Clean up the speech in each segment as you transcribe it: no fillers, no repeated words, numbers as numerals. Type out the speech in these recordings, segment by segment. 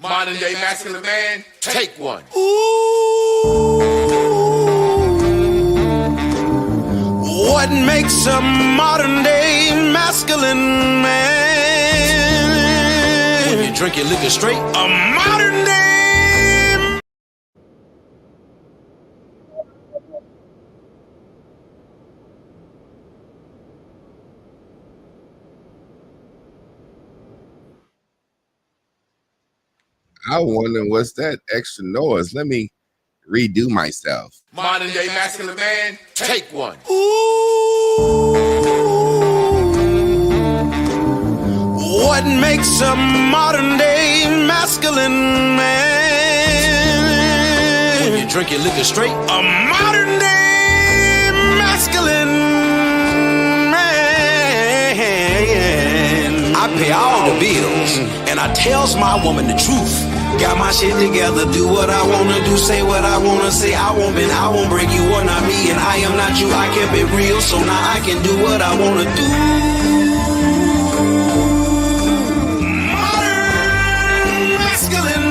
Modern day masculine man, take one. What makes a modern day masculine man? When you drink your liquor straight, a modern day. I wonder what's that extra noise. Let me redo myself. Modern day masculine man, take one. What makes a modern day masculine man? When you drink your liquor straight, a modern day masculine man. I pay all the bills and I tells my woman the truth. Got my shit together, do what I wanna do, say what I wanna say. I won't bend, I won't break, you are not me and I am not you. I kept it real, so now I can do what I wanna do. Modern masculine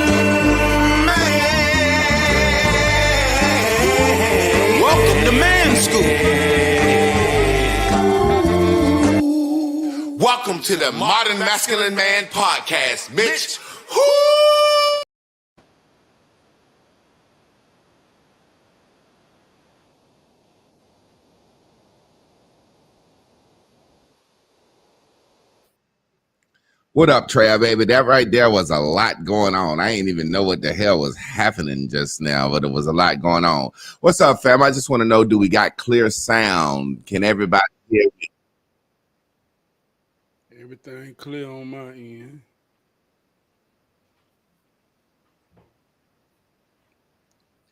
man. Welcome to Man School. Welcome to the Modern Masculine Man Podcast, Mitch. What up, TRAB, baby? That right there was a lot going on. I ain't even know what the hell was happening just now, but it was a lot going on. What's up, fam? I just want to know, do we got clear sound? Can everybody hear me? Everything clear on my end.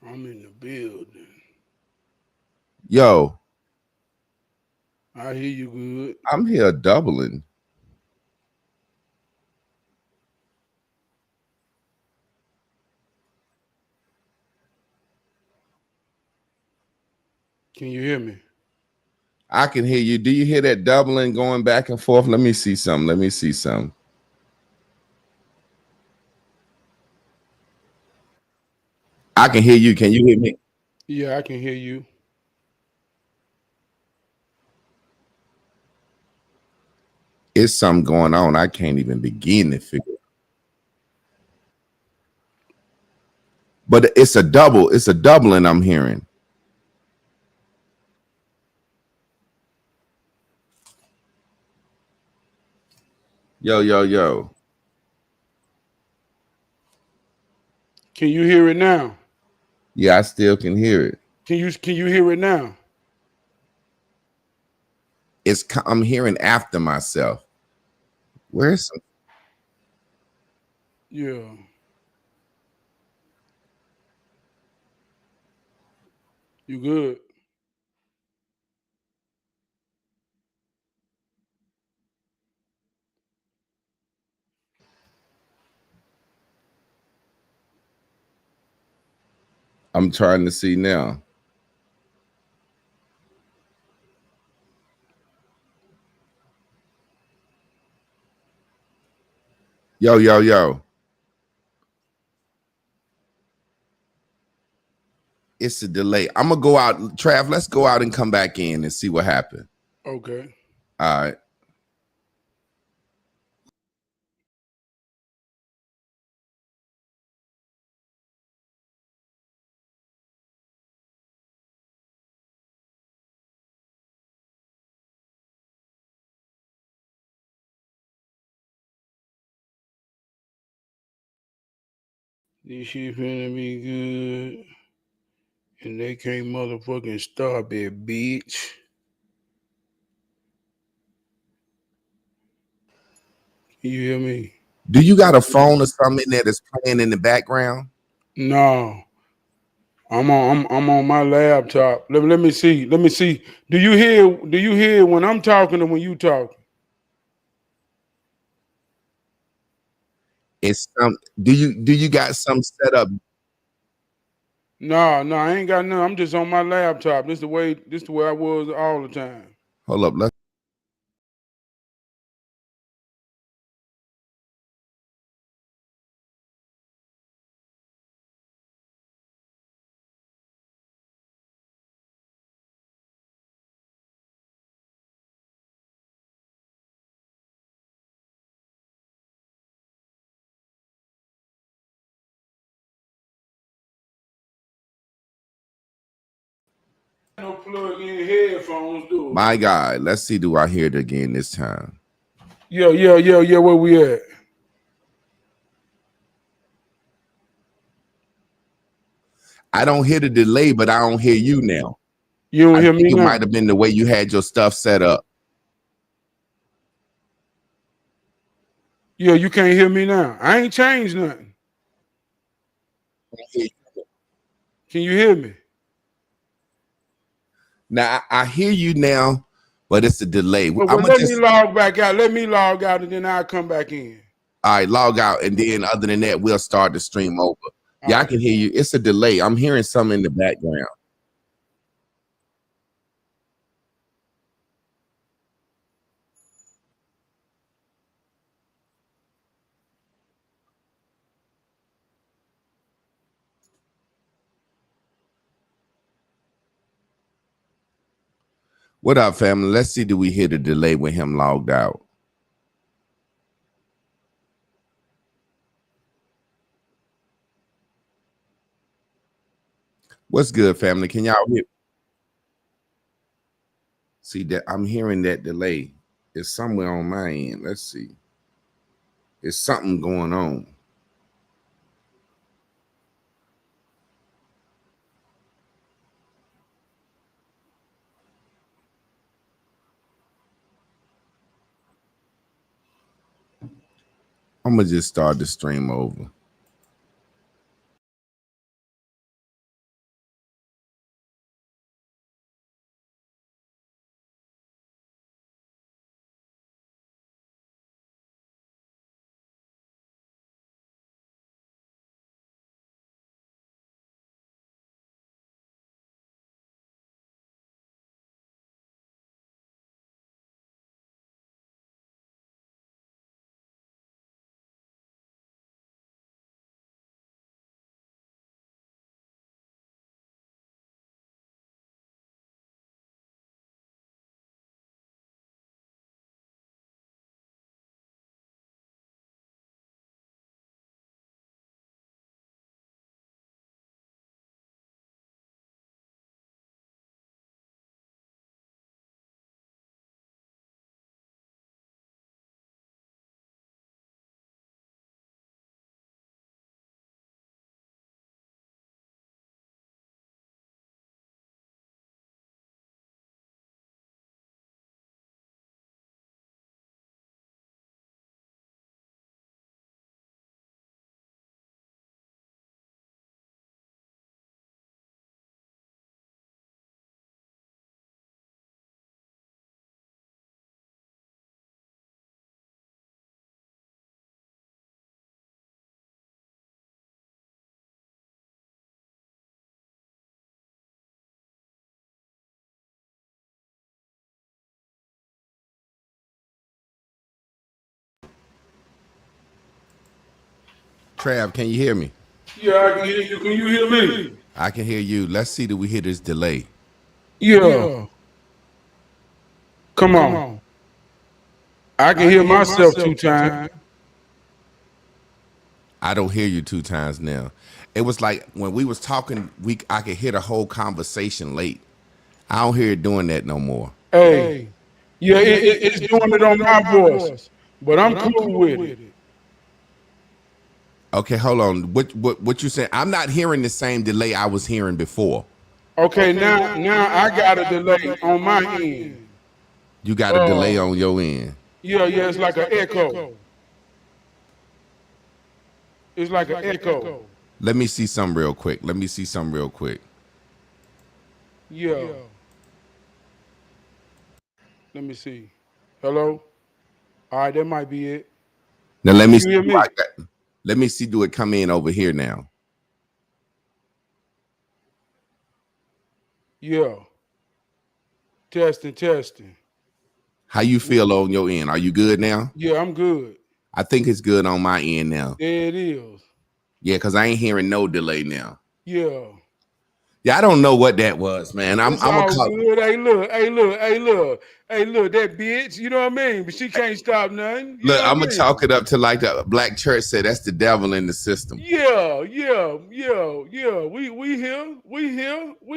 I'm in the building. Yo, I hear you good. I'm here doubling. Can you hear me? I can hear you. Do you hear that doubling going back and forth? Let me see some. Let me see some. I can hear you. Can you hear me? Yeah, I can hear you. It's something going on. I can't even begin to figure it out. But it's a double. It's a doubling I'm hearing. Yo, yo, yo. Can you hear it now? Yeah, I still can hear it. Can you hear it now? I'm hearing after myself. Where's some? Yeah. You good? I'm trying to see now. Yo, yo, yo. It's a delay. I'm gonna go out. Trav, let's go out and come back in and see what happened. Okay. All right. This shit finna be good. And they can't motherfucking stop it, bitch. Can you hear me? Do you got a phone or something that is playing in the background? No. I'm on my laptop. Let me see. Let me see. Do you hear when I'm talking and when you talk? It's some. Do you got some set up? No, I ain't got none. I'm just on my laptop. This the way I was all the time. Hold up. Let's. No plug-in headphones, do it. My God, let's see. Do I hear it again this time? Yeah. Where we at? I don't hear the delay, but I don't hear you now. You don't hear me It now? might have been the way you had your stuff set up. Yeah, you can't hear me now. I ain't changed nothing. Can you hear me? Now I hear you now, but it's a delay. Well, I'm let me log back out. Let me log out, and then I'll come back in. All right, log out, and then other than that, we'll start the stream over. Yeah, All I can hear you. It's a delay. I'm hearing something in the background. What up, family? Let's see. Do we hear the delay with him logged out? What's good, family? Can y'all hear? See that I'm hearing that delay. It's somewhere on my end. Let's see. It's something going on. I'm gonna just start the stream over. Trav, can you hear me? Yeah, I can hear you. Can you hear me? I can hear you. Let's see. Do we hear this delay? Yeah. Come on. I can hear myself 2 times. I don't hear you 2 times now. It was like when we was talking, I could hear the whole conversation late. I don't hear it doing that no more. Hey. Yeah, it's doing it on my voice, but I'm cool with it. Okay, hold on. What you saying? I'm not hearing the same delay I was hearing before. Okay, now I got a delay on my end. You got a delay on your end. Yeah, it's like an echo. It's like an echo. Let me see some real quick. Yeah. Let me see. Hello? All right, that might be it. Now let me see. Let me see. Do it come in over here now? Yeah. Testing. How you feel on your end? Are you good now? Yeah, I'm good. I think it's good on my end now. There it is. Yeah, because I ain't hearing no delay now. Yeah. Yeah, I don't know what that was, man. I'm all a call. good. Hey, look, that bitch. You know what I mean? But she can't stop nothing. Look, I'm gonna chalk it up to like the black church said. That's the devil in the system. Yeah. We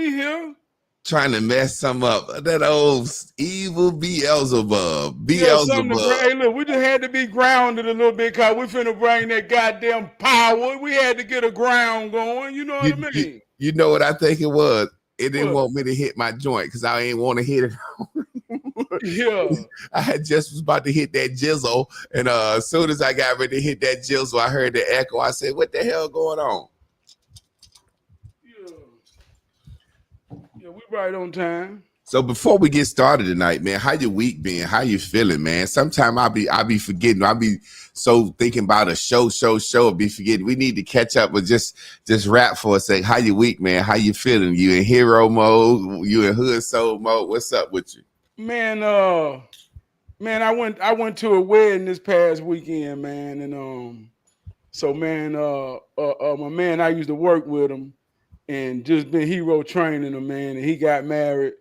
here. trying to mess some up. That old evil Beelzebub. Yeah, something to bring. Beelzebub. Hey, look, we just had to be grounded a little bit because we finna bring that goddamn power. We had to get a ground going. You know what I mean? You know what I think it was? It didn't What? want me to hit my joint because I ain't want to hit it. Yeah. I had just was about to hit that jizzle, and as soon as I got ready to hit that jizzle, I heard the echo. I said, "What the hell going on?" Yeah, we right on time. So before we get started tonight, man, how your week been? How you feeling, man? Sometimes I'll be forgetting. I'll be so thinking about a show, be forgetting. We need to catch up with just rap for a sec. How your week, man? How you feeling? You in hero mode? You in hood soul mode? What's up with you? Man, I went to a wedding this past weekend, man, and so man, my man, I used to work with him and just been hero training him, man, and he got married,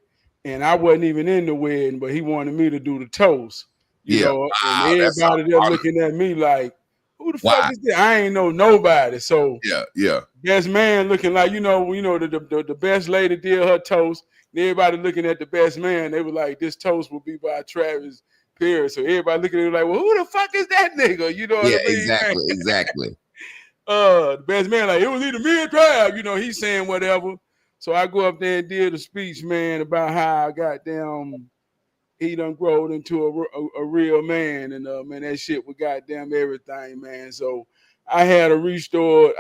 and I wasn't even in the wedding, but he wanted me to do the toast, Yeah. and Wow, that's everybody there awesome. looking at me like, who the Why? fuck is that? I ain't know nobody, so Yeah. best man looking like the best lady did her toast. And everybody looking at the best man, they were like, "This toast will be by Travis Pierce." So everybody looking at him like, "Well, who the fuck is that nigga?" You know what Yeah, I mean? exactly. The best man like, it was either me or Trav. He's saying whatever. So I go up there and did a speech, man, about how I got down. He done grown into a real man, and man, that shit was goddamn everything, man. So I had a restored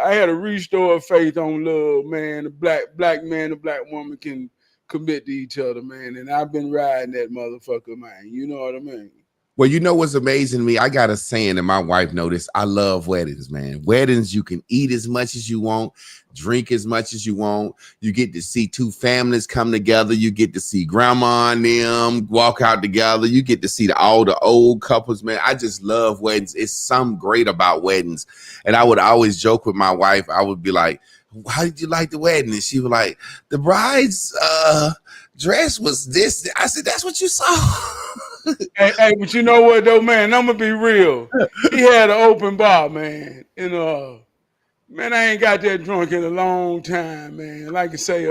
faith on love, man. The black man, the black woman can commit to each other, man. And I've been riding that motherfucker, man. You know what I mean? Well, you know what's amazing to me? I got a saying, and my wife noticed. I love weddings, man. Weddings, you can eat as much as you want, drink as much as you want. You get to see two families come together. You get to see grandma and them walk out together. You get to see all the old couples, man. I just love weddings. It's something great about weddings. And I would always joke with my wife. I would be like, "How did you like the wedding?" And she was like, "The bride's dress was this." I said, "That's what you saw." Hey, but you know what though, man? I'm gonna be real. He had an open bar, man, and man, I ain't got that drunk in a long time, man. Like you say,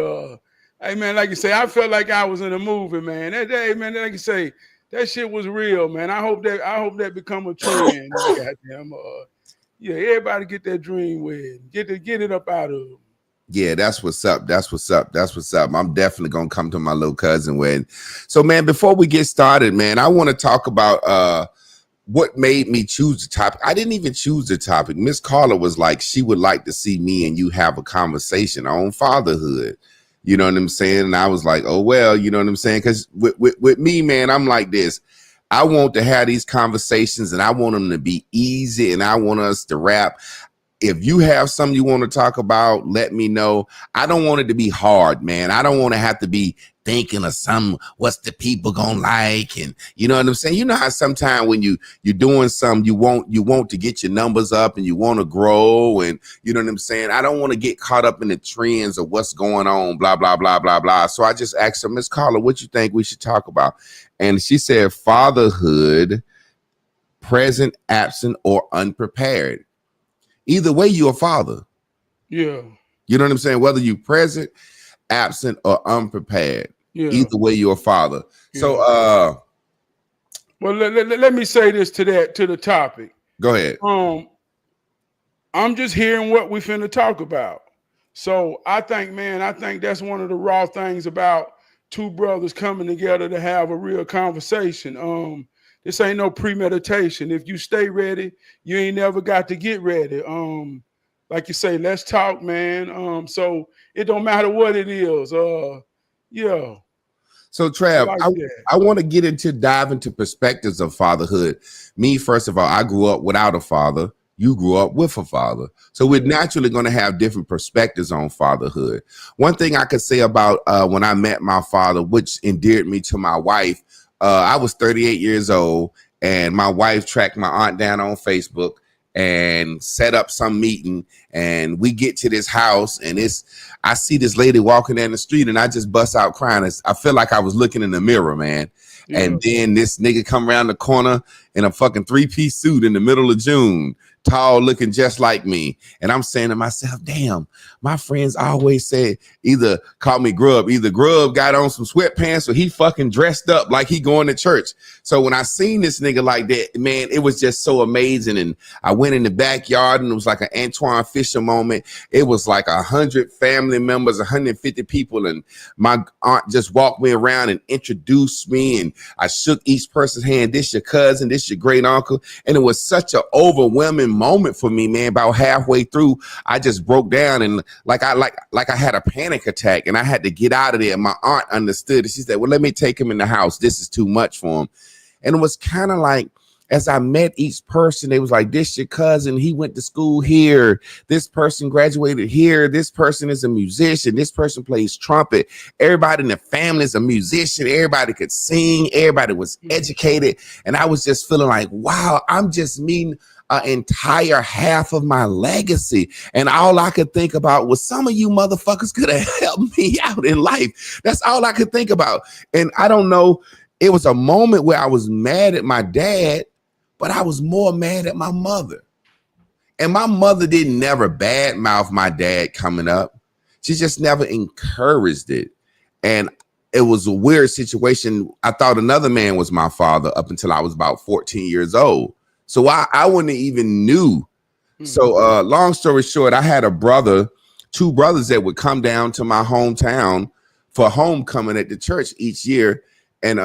hey man, like you say, I felt like I was in a movie, man. That day, man, like you say, that shit was real, man. I hope that become a trend. Goddamn, yeah, everybody get that dream with, get it up out of them. Yeah, that's what's up. That's what's up. That's what's up. I'm definitely gonna come to my little cousin wedding. So, man, before we get started, man, I want to talk about what made me choose the topic. I didn't even choose the topic. Miss Carla was like, she would like to see me and you have a conversation on fatherhood. You know what I'm saying? And I was like, oh well, you know what I'm saying? Because with me, man, I'm like this. I want to have these conversations, and I want them to be easy, and I want us to rap. If you have something you want to talk about, let me know. I don't want it to be hard, man. I don't want to have to be thinking of what's the people gonna like, and you know what I'm saying? You know how sometimes when you're doing something, you want to get your numbers up and you want to grow, and you know what I'm saying? I don't want to get caught up in the trends of what's going on, blah, blah, blah, blah, blah. So I just asked her, Miss Carla, what you think we should talk about? And she said fatherhood, present, absent, or unprepared. Either way, you're a father. Yeah. You know what I'm saying? Whether you're present, absent, or unprepared. Yeah. Either way, you're a father. Yeah. So well, let me say this to the topic. Go ahead. I'm just hearing what we finna talk about. So I think that's one of the raw things about two brothers coming together to have a real conversation. This ain't no premeditation. If you stay ready, you ain't never got to get ready. Like you say, let's talk, man. So it don't matter what it is. Yeah. So Trav, I want to dive into perspectives of fatherhood. Me, first of all, I grew up without a father. You grew up with a father. So we're naturally going to have different perspectives on fatherhood. One thing I could say about when I met my father, which endeared me to my wife, I was 38 years old, and my wife tracked my aunt down on Facebook and set up some meeting, and we get to this house, and I see this lady walking down the street, and I just bust out crying. I feel like I was looking in the mirror, man. Yeah. And then this nigga come around the corner in a fucking 3-piece suit in the middle of June tall, looking just like me. And I'm saying to myself, damn, my friends always said either call me Grub, either Grub got on some sweatpants or he fucking dressed up like he going to church. So when I seen this nigga like that, man, it was just so amazing. And I went in the backyard and it was like an Antoine Fisher moment. It was like 100 family members, 150 people. And my aunt just walked me around and introduced me. And I shook each person's hand. This your cousin, this your great uncle. And it was such an overwhelming moment for me, man. About halfway through, I just broke down and like I had a panic attack and I had to get out of there. My aunt understood it. She said, well, let me take him in the house. This is too much for him. And it was kind of like, as I met each person, they was like, this your cousin. He went to school here. This person graduated here. This person is a musician. This person plays trumpet. Everybody in the family is a musician. Everybody could sing. Everybody was educated. And I was just feeling like, wow, I'm just meeting an entire half of my legacy. And all I could think about was some of you motherfuckers could have helped me out in life. That's all I could think about. And I don't know, it was a moment where I was mad at my dad, but I was more mad at my mother. And my mother didn't never badmouth my dad coming up. She just never encouraged it. And it was a weird situation. I thought another man was my father up until I was about 14 years old. So I wouldn't even knew. So long story short, I had two brothers that would come down to my hometown for homecoming at the church each year. And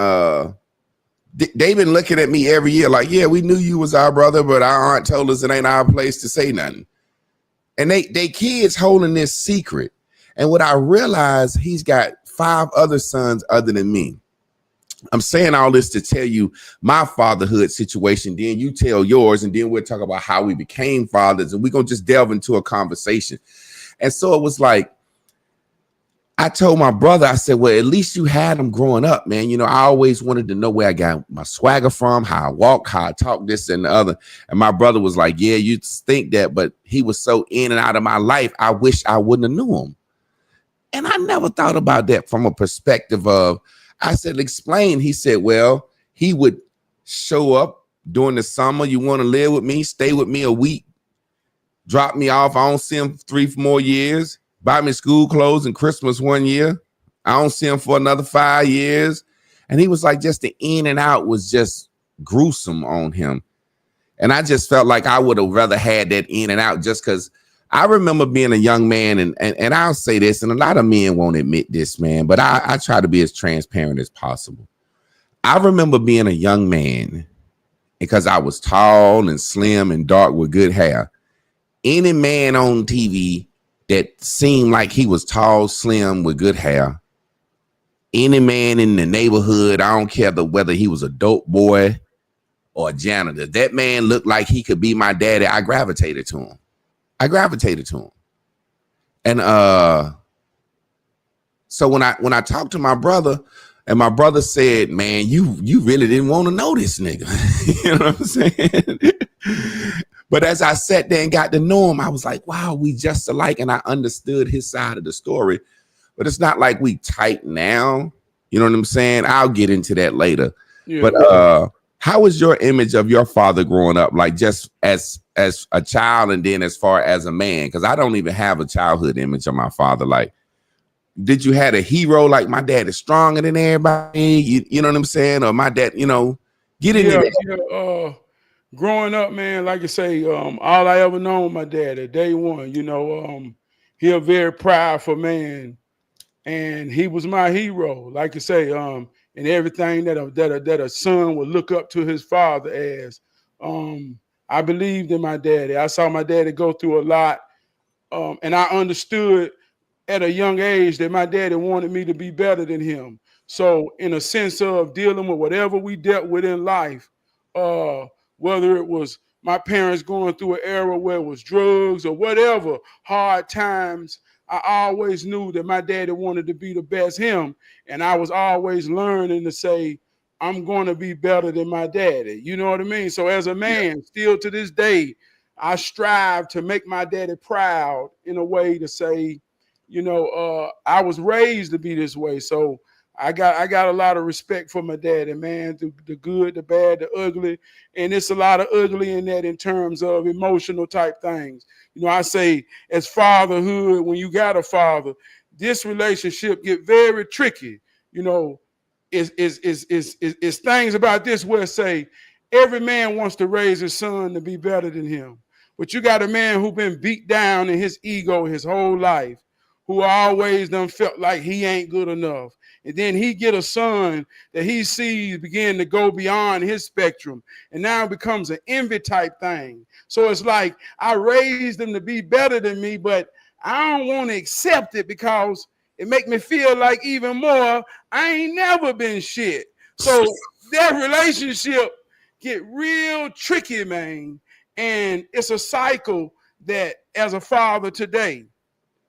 they've been looking at me every year like, yeah, we knew you was our brother, but our aunt told us it ain't our place to say nothing. And they kids holding this secret. And what I realized, he's got 5 other sons other than me. I'm saying all this to tell you my fatherhood situation. Then you tell yours, and then we'll talk about how we became fathers. And we're going to just delve into a conversation. And so it was like, I told my brother, I said, well, at least you had him growing up, man. You know, I always wanted to know where I got my swagger from, how I walk, how I talk, this and the other. And my brother was like, yeah, you think that, but he was so in and out of my life. I wish I wouldn't have knew him. And I never thought about that from a perspective of, I said, explain. He said, well, he would show up during the summer. You want to live with me? Stay with me a week. Drop me off. I don't see him 3 more years. Buy me school clothes and Christmas 1 year. I don't see him for another 5 years. And he was like, just the in and out was just gruesome on him. And I just felt like I would have rather had that in and out, just because I remember being a young man, and I'll say this, and a lot of men won't admit this, man, but I try to be as transparent as possible. I remember being a young man because I was tall and slim and dark with good hair. Any man on TV that seemed like he was tall, slim with good hair, any man in the neighborhood, I don't care whether he was a dope boy or a janitor, that man looked like he could be my daddy. I gravitated to him. And so when I talked to my brother, and my brother said, man, you really didn't want to know this nigga. You know what I'm saying? But as I sat there and got to know him, I was like, wow, we just alike. And I understood his side of the story. But it's not like we tight now. You know what I'm saying? I'll get into that later. Yeah. But how was your image of your father growing up? Like just as a child, and then as far as a man? Because I don't even have a childhood image of my father. Like, did you have a hero like my dad is stronger than everybody? You know what I'm saying? Or my dad, you know, get into that. Yeah, growing up, man, like you say, all I ever known my dad at day one, you know, he a very prideful man, and he was my hero, like you say, and everything that a son would look up to his father as. I believed in my daddy. I saw my daddy go through a lot, and I understood at a young age that my daddy wanted me to be better than him. So in a sense of dealing with whatever we dealt with in life, whether it was my parents going through an era where it was drugs or whatever, hard times, I always knew that my daddy wanted to be the best him. And I was always learning to say, I'm going to be better than my daddy. You know what I mean? So as a man, still to this day, I strive to make my daddy proud in a way to say, you know, I was raised to be this way. So I got a lot of respect for my daddy, man. The good, the bad, the ugly, and it's a lot of ugly in that in terms of emotional type things. You know, I say as fatherhood, when you got a father, this relationship get very tricky. You know, is things about this where say every man wants to raise his son to be better than him, but you got a man who been beat down in his ego his whole life, who always done felt like he ain't good enough. And then he get a son that he sees begin to go beyond his spectrum, and now it becomes an envy type thing. So it's like I raised them to be better than me, but I don't want to accept it because it make me feel like even more I ain't never been shit. So that relationship get real tricky, man. And it's a cycle that as a father today,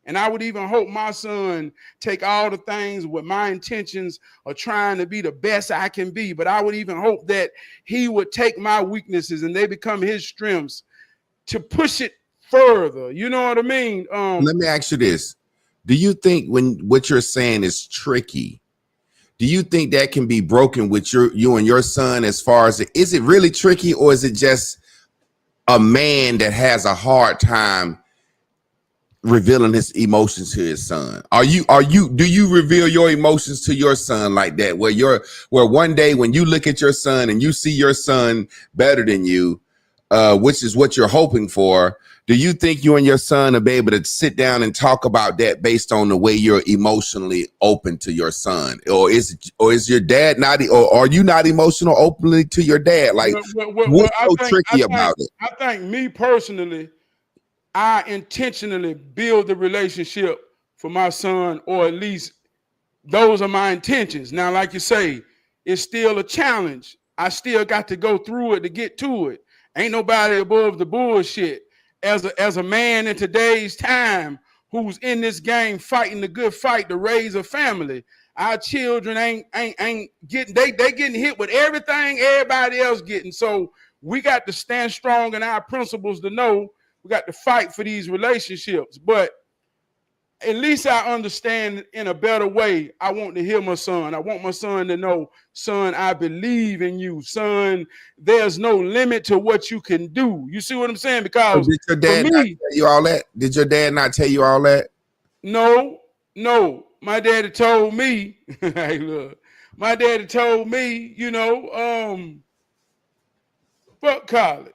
and I would even hope my son take all the things with my intentions of trying to be the best I can be. But I would even hope that he would take my weaknesses and they become his strengths to push it further. You know what I mean? Let me ask you this. Do you think when what you're saying is tricky, do you think that can be broken with you and your son as far as is it really tricky, or is it just a man that has a hard time revealing his emotions to his son? Do you reveal your emotions to your son like that, where one day when you look at your son and you see your son better than you, which is what you're hoping for, do you think you and your son will be able to sit down and talk about that based on the way you're emotionally open to your son? Or is your dad not, or are you not emotional openly to your dad? Like, what's so tricky about it? I think me personally, I intentionally build the relationship for my son, or at least those are my intentions. Now, like you say, it's still a challenge. I still got to go through it to get to it. Ain't nobody above the bullshit. As a man in today's time who's in this game fighting the good fight to raise a family, our children ain't getting they getting hit with everything everybody else getting. So we got to stand strong in our principles to know we got to fight for these relationships. But at least I understand in a better way. I want to hear my son. I want my son to know, son, I believe in you. Son, there's no limit to what you can do. You see what I'm saying? Because did your dad not tell you all that? Did your dad not tell you all that? No. My daddy told me, hey, look, my daddy told me, you know, fuck college.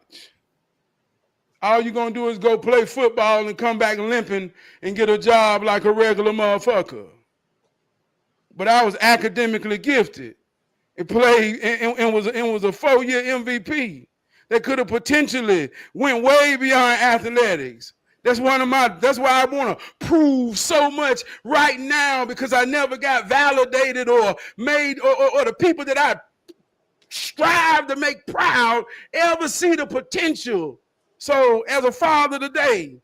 All you gonna do is go play football and come back limping and get a job like a regular motherfucker. But I was academically gifted and played and was a 4-year MVP that could have potentially went way beyond athletics. That's why I want to prove so much right now, because I never got validated or made or the people that I strive to make proud ever see the potential. So as a father today,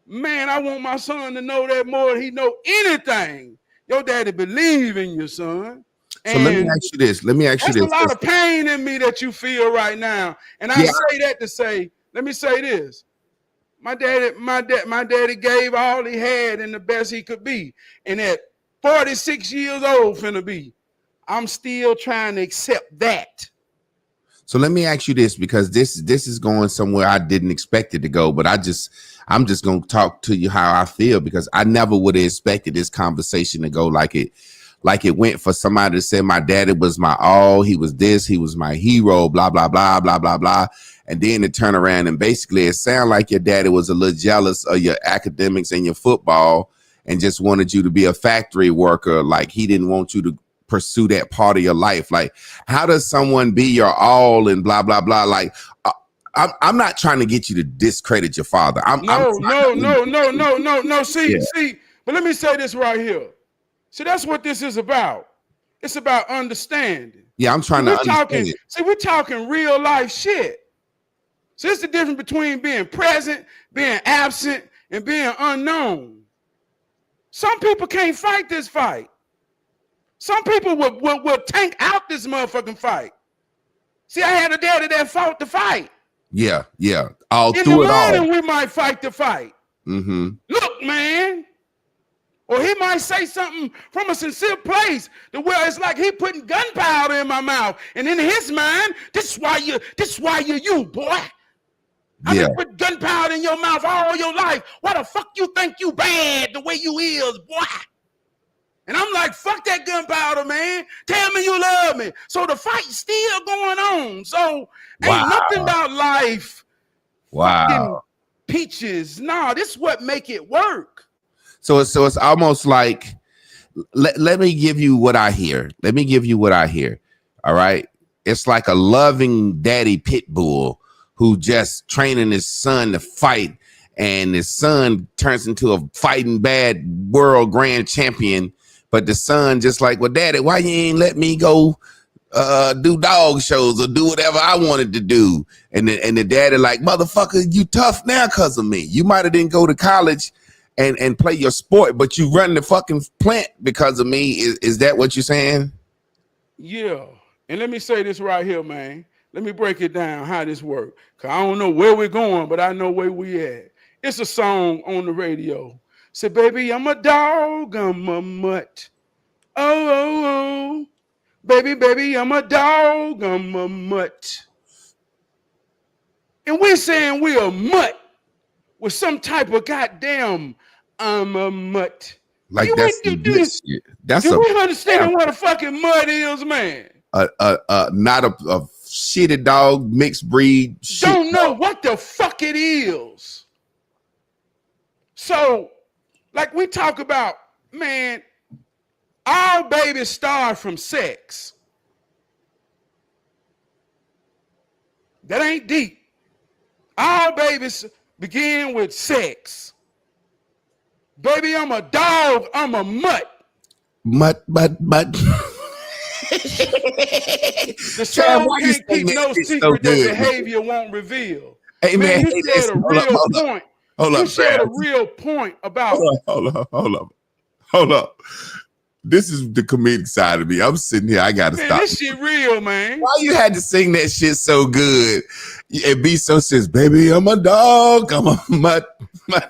man, I want my son to know that more than he know anything. Your daddy believe in your son. So let me ask you this. That's a lot of pain in me that you feel right now. And I say that to say, let me say this. My daddy gave all he had and the best he could be. And at 46 years old finna be, I'm still trying to accept that. So let me ask you this, because this is going somewhere I didn't expect it to go, but I'm just going to talk to you how I feel, because I never would have expected this conversation to go like it went, for somebody to say my daddy was my all, he was this, he was my hero, blah, blah, blah, blah, blah, blah. And then to turn around and basically it sounded like your daddy was a little jealous of your academics and your football and just wanted you to be a factory worker. Like he didn't want you to pursue that part of your life. Like, how does someone be your all and blah, blah, blah? Like, I'm not trying to get you to discredit your father. No. See, but let me say this right here. See, that's what this is about. It's about understanding. Yeah, I'm trying to understand. We're talking real life shit. So it's the difference between being present, being absent, and being unknown. Some people can't fight this fight. Some people will tank out this motherfucking fight. See, I had a daddy that fought the fight. Yeah. All in the morning, we might fight the fight. Mm-hmm. Look, man, Or he might say something from a sincere place to where it's like he putting gunpowder in my mouth. And in his mind, this is why you're you, boy. I've been putting gunpowder in your mouth all your life. Why the fuck you think you bad the way you is, boy? And I'm like, fuck that gunpowder, man. Tell me you love me. So the fight's still going on. So ain't nothing about life. Fucking peaches. Nah, this is what make it work. So it's almost like, let me give you what I hear. All right. It's like a loving daddy pit bull who just training his son to fight, and his son turns into a fighting bad world grand champion. But the son just like, well, daddy, why you ain't let me go do dog shows or do whatever I wanted to do? And the daddy like, motherfucker, you tough now because of me. You might have didn't go to college and play your sport, but you run the fucking plant because of me. Is that what you're saying? Yeah. And let me say this right here, man. Let me break it down how this works. Because I don't know where we're going, but I know where we at. It's a song on the radio. Say, baby, I'm a dog, I'm a mutt. Oh, oh, oh. Baby, I'm a dog, I'm a mutt. And we're saying we're a mutt with some type of goddamn I'm a mutt. Like do we understand what a fucking mutt is, man? Not a shitty dog, mixed breed. Don't know what the fuck it is. So, like we talk about, man, all babies start from sex. That ain't deep. All babies begin with sex. Baby, I'm a dog, I'm a mutt. Mutt. The soul can't keep no secret that behavior won't reveal. Hey, man, you said a real point. You said a real point about. Hold up. This is the comedic side of me. I'm sitting here. I gotta stop. This shit real, man. Why you had to sing that shit so good and be so serious? Baby, I'm a dog. I'm a mutt. Hey,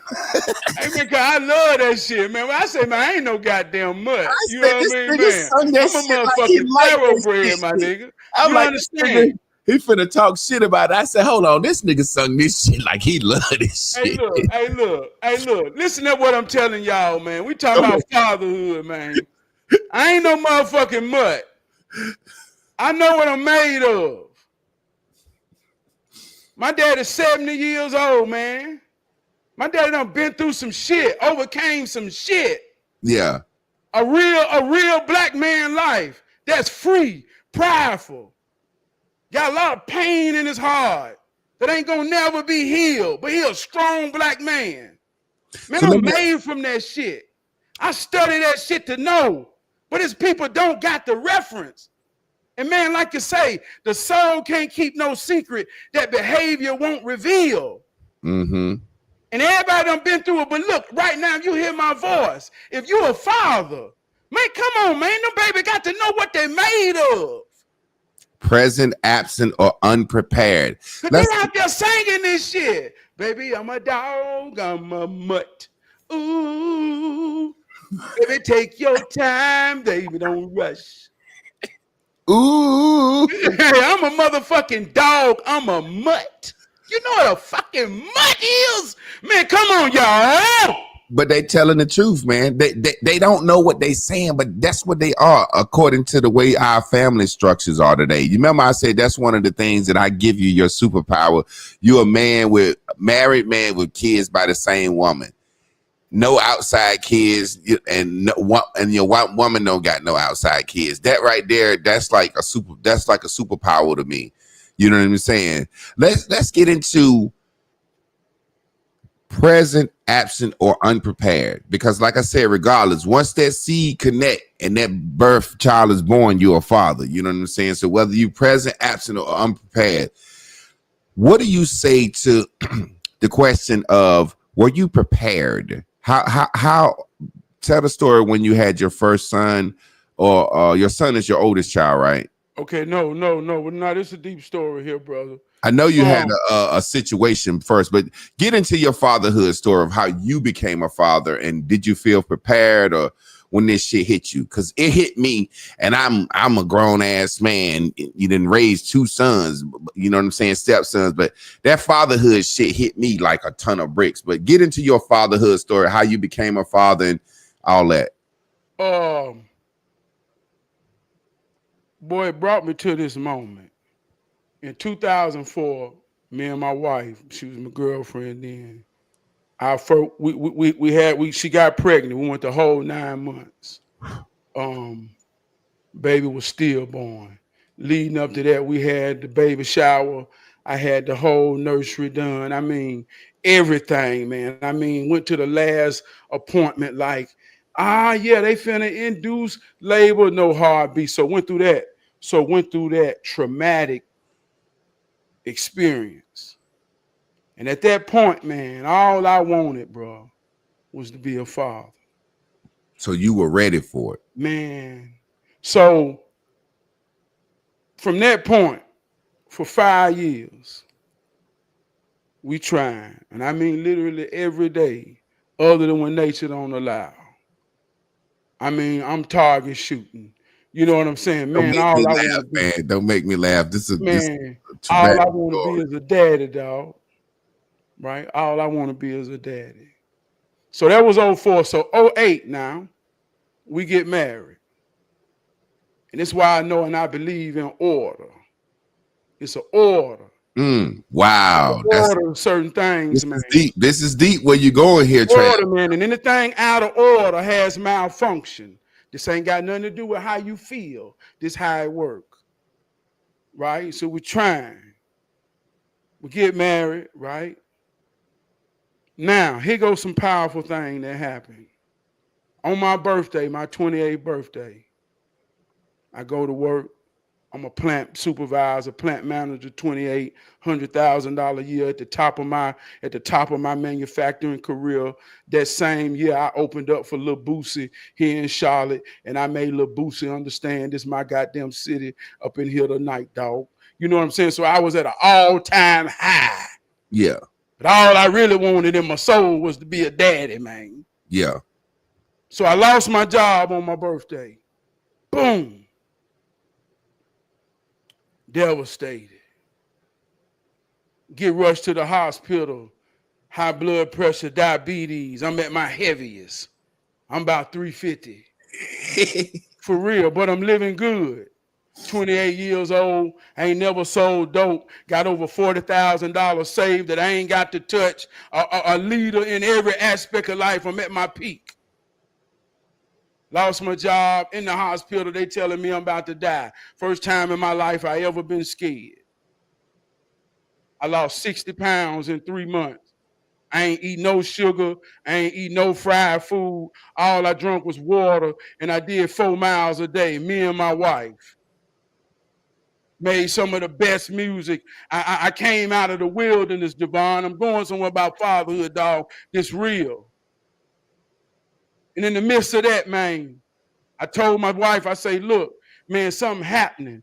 man, I love that shit, man. When I say, man, I ain't no goddamn mutt. You know what I mean, man? I'm a motherfucking thoroughbred, my nigga. I'm you like, understand? He finna talk shit about it. I said, hold on, this nigga sung this shit like he love this shit. Hey, look. Listen to what I'm telling y'all, man. We talking about fatherhood, man. I ain't no motherfucking mutt. I know what I'm made of. My dad is 70 years old, man. My dad done been through some shit, overcame some shit. Yeah. A real black man life that's free, prideful. Got a lot of pain in his heart that ain't gonna never be healed, but he a strong black man. Man, so I'm made from that shit. I study that shit to know, but his people don't got the reference. And man, like you say, the soul can't keep no secret that behavior won't reveal. Mm-hmm. And everybody done been through it, but look, right now you hear my voice. If you a father, man, come on, man, the baby got to know what they made of. Present, absent, or unprepared. They out there singing this shit. Baby, I'm a dog, I'm a mutt. Ooh, baby, take your time, baby, don't rush. Ooh, hey, I'm a motherfucking dog, I'm a mutt. You know what a fucking mutt is? Man, come on, y'all. But they telling the truth, man. They don't know what they saying, but that's what they are according to the way our family structures are today. You remember I said that's one of the things that I give you your superpower. You're a married man with kids by the same woman. No outside kids, and your white woman don't got no outside kids. That right there, that's like a superpower to me. You know what I'm saying? Let's get into present, absent, or unprepared. Because like I said, regardless, once that seed connect and that birth child is born, you're a father. You know what I'm saying? So whether you present, absent, or unprepared, what do you say to the question of, were you prepared? How tell the story when you had your first son, or your son is your oldest child, right? Okay, no. This is a deep story here, brother. I know you had a situation first, but get into your fatherhood story of how you became a father, and did you feel prepared or when this shit hit you? Because it hit me, and I'm a grown ass man. You didn't raise 2 sons, you know what I'm saying, stepsons, but that fatherhood shit hit me like a ton of bricks. But get into your fatherhood story, how you became a father and all that. Boy, it brought me to this moment. In 2004, me and my wife, she was my girlfriend then. Our first, she got pregnant. We went the whole 9 months. Baby was stillborn. Leading up to that, we had the baby shower. I had the whole nursery done. I mean, everything, man. I mean, went to the last appointment like, yeah, they finna induce labor, no heartbeat. So went through that. Went through that traumatic experience. And at that point, man, all I wanted, bro, was to be a father. So you were ready for it. Man. So from that point, for 5 years, we trying. And I mean literally every day, other than when nature don't allow. I mean, I'm target shooting. You know what I'm saying? Don't Man, make me all I laugh, want to be, man. Don't make me laugh. This is man, all I traumatic want to be story. is a daddy, dog. Right? All I want to be is a daddy. So that was 04. So 08 now, we get married. And that's why I know and I believe in order. It's an order. Wow. Order of certain things, man. This is deep where you going here, Trav. Order, man. And anything out of order has malfunction. This ain't got nothing to do with how you feel. This how it work. Right? So we're trying. We get married, right? Now, here goes some powerful thing that happened. On my birthday, my 28th birthday, I go to work. I'm a plant supervisor, plant manager, $28,100,000 a year at the top of my manufacturing career. That same year, I opened up for Lil Boosie here in Charlotte, and I made Lil Boosie understand this is my goddamn city up in here tonight, dog. You know what I'm saying? So I was at an all-time high. Yeah. But all I really wanted in my soul was to be a daddy, man. Yeah. So I lost my job on my birthday. Boom. Devastated. Get rushed to the hospital. High blood pressure, diabetes. I'm at my heaviest. I'm about 350. For real, but I'm living good. 28 years old. I ain't never sold dope. Got over $40,000 saved that I ain't got to touch. A leader in every aspect of life. I'm at my peak. Lost my job in the hospital. They telling me I'm about to die. First time in my life I ever been scared. I lost 60 pounds in 3 months. I ain't eat no sugar. I ain't eat no fried food. All I drank was water, and I did 4 miles a day, me and my wife. Made some of the best music. I came out of the wilderness, Devon. I'm going somewhere about fatherhood, dog. It's real. And in the midst of that, man, I told my wife, I say, look, man, something happening.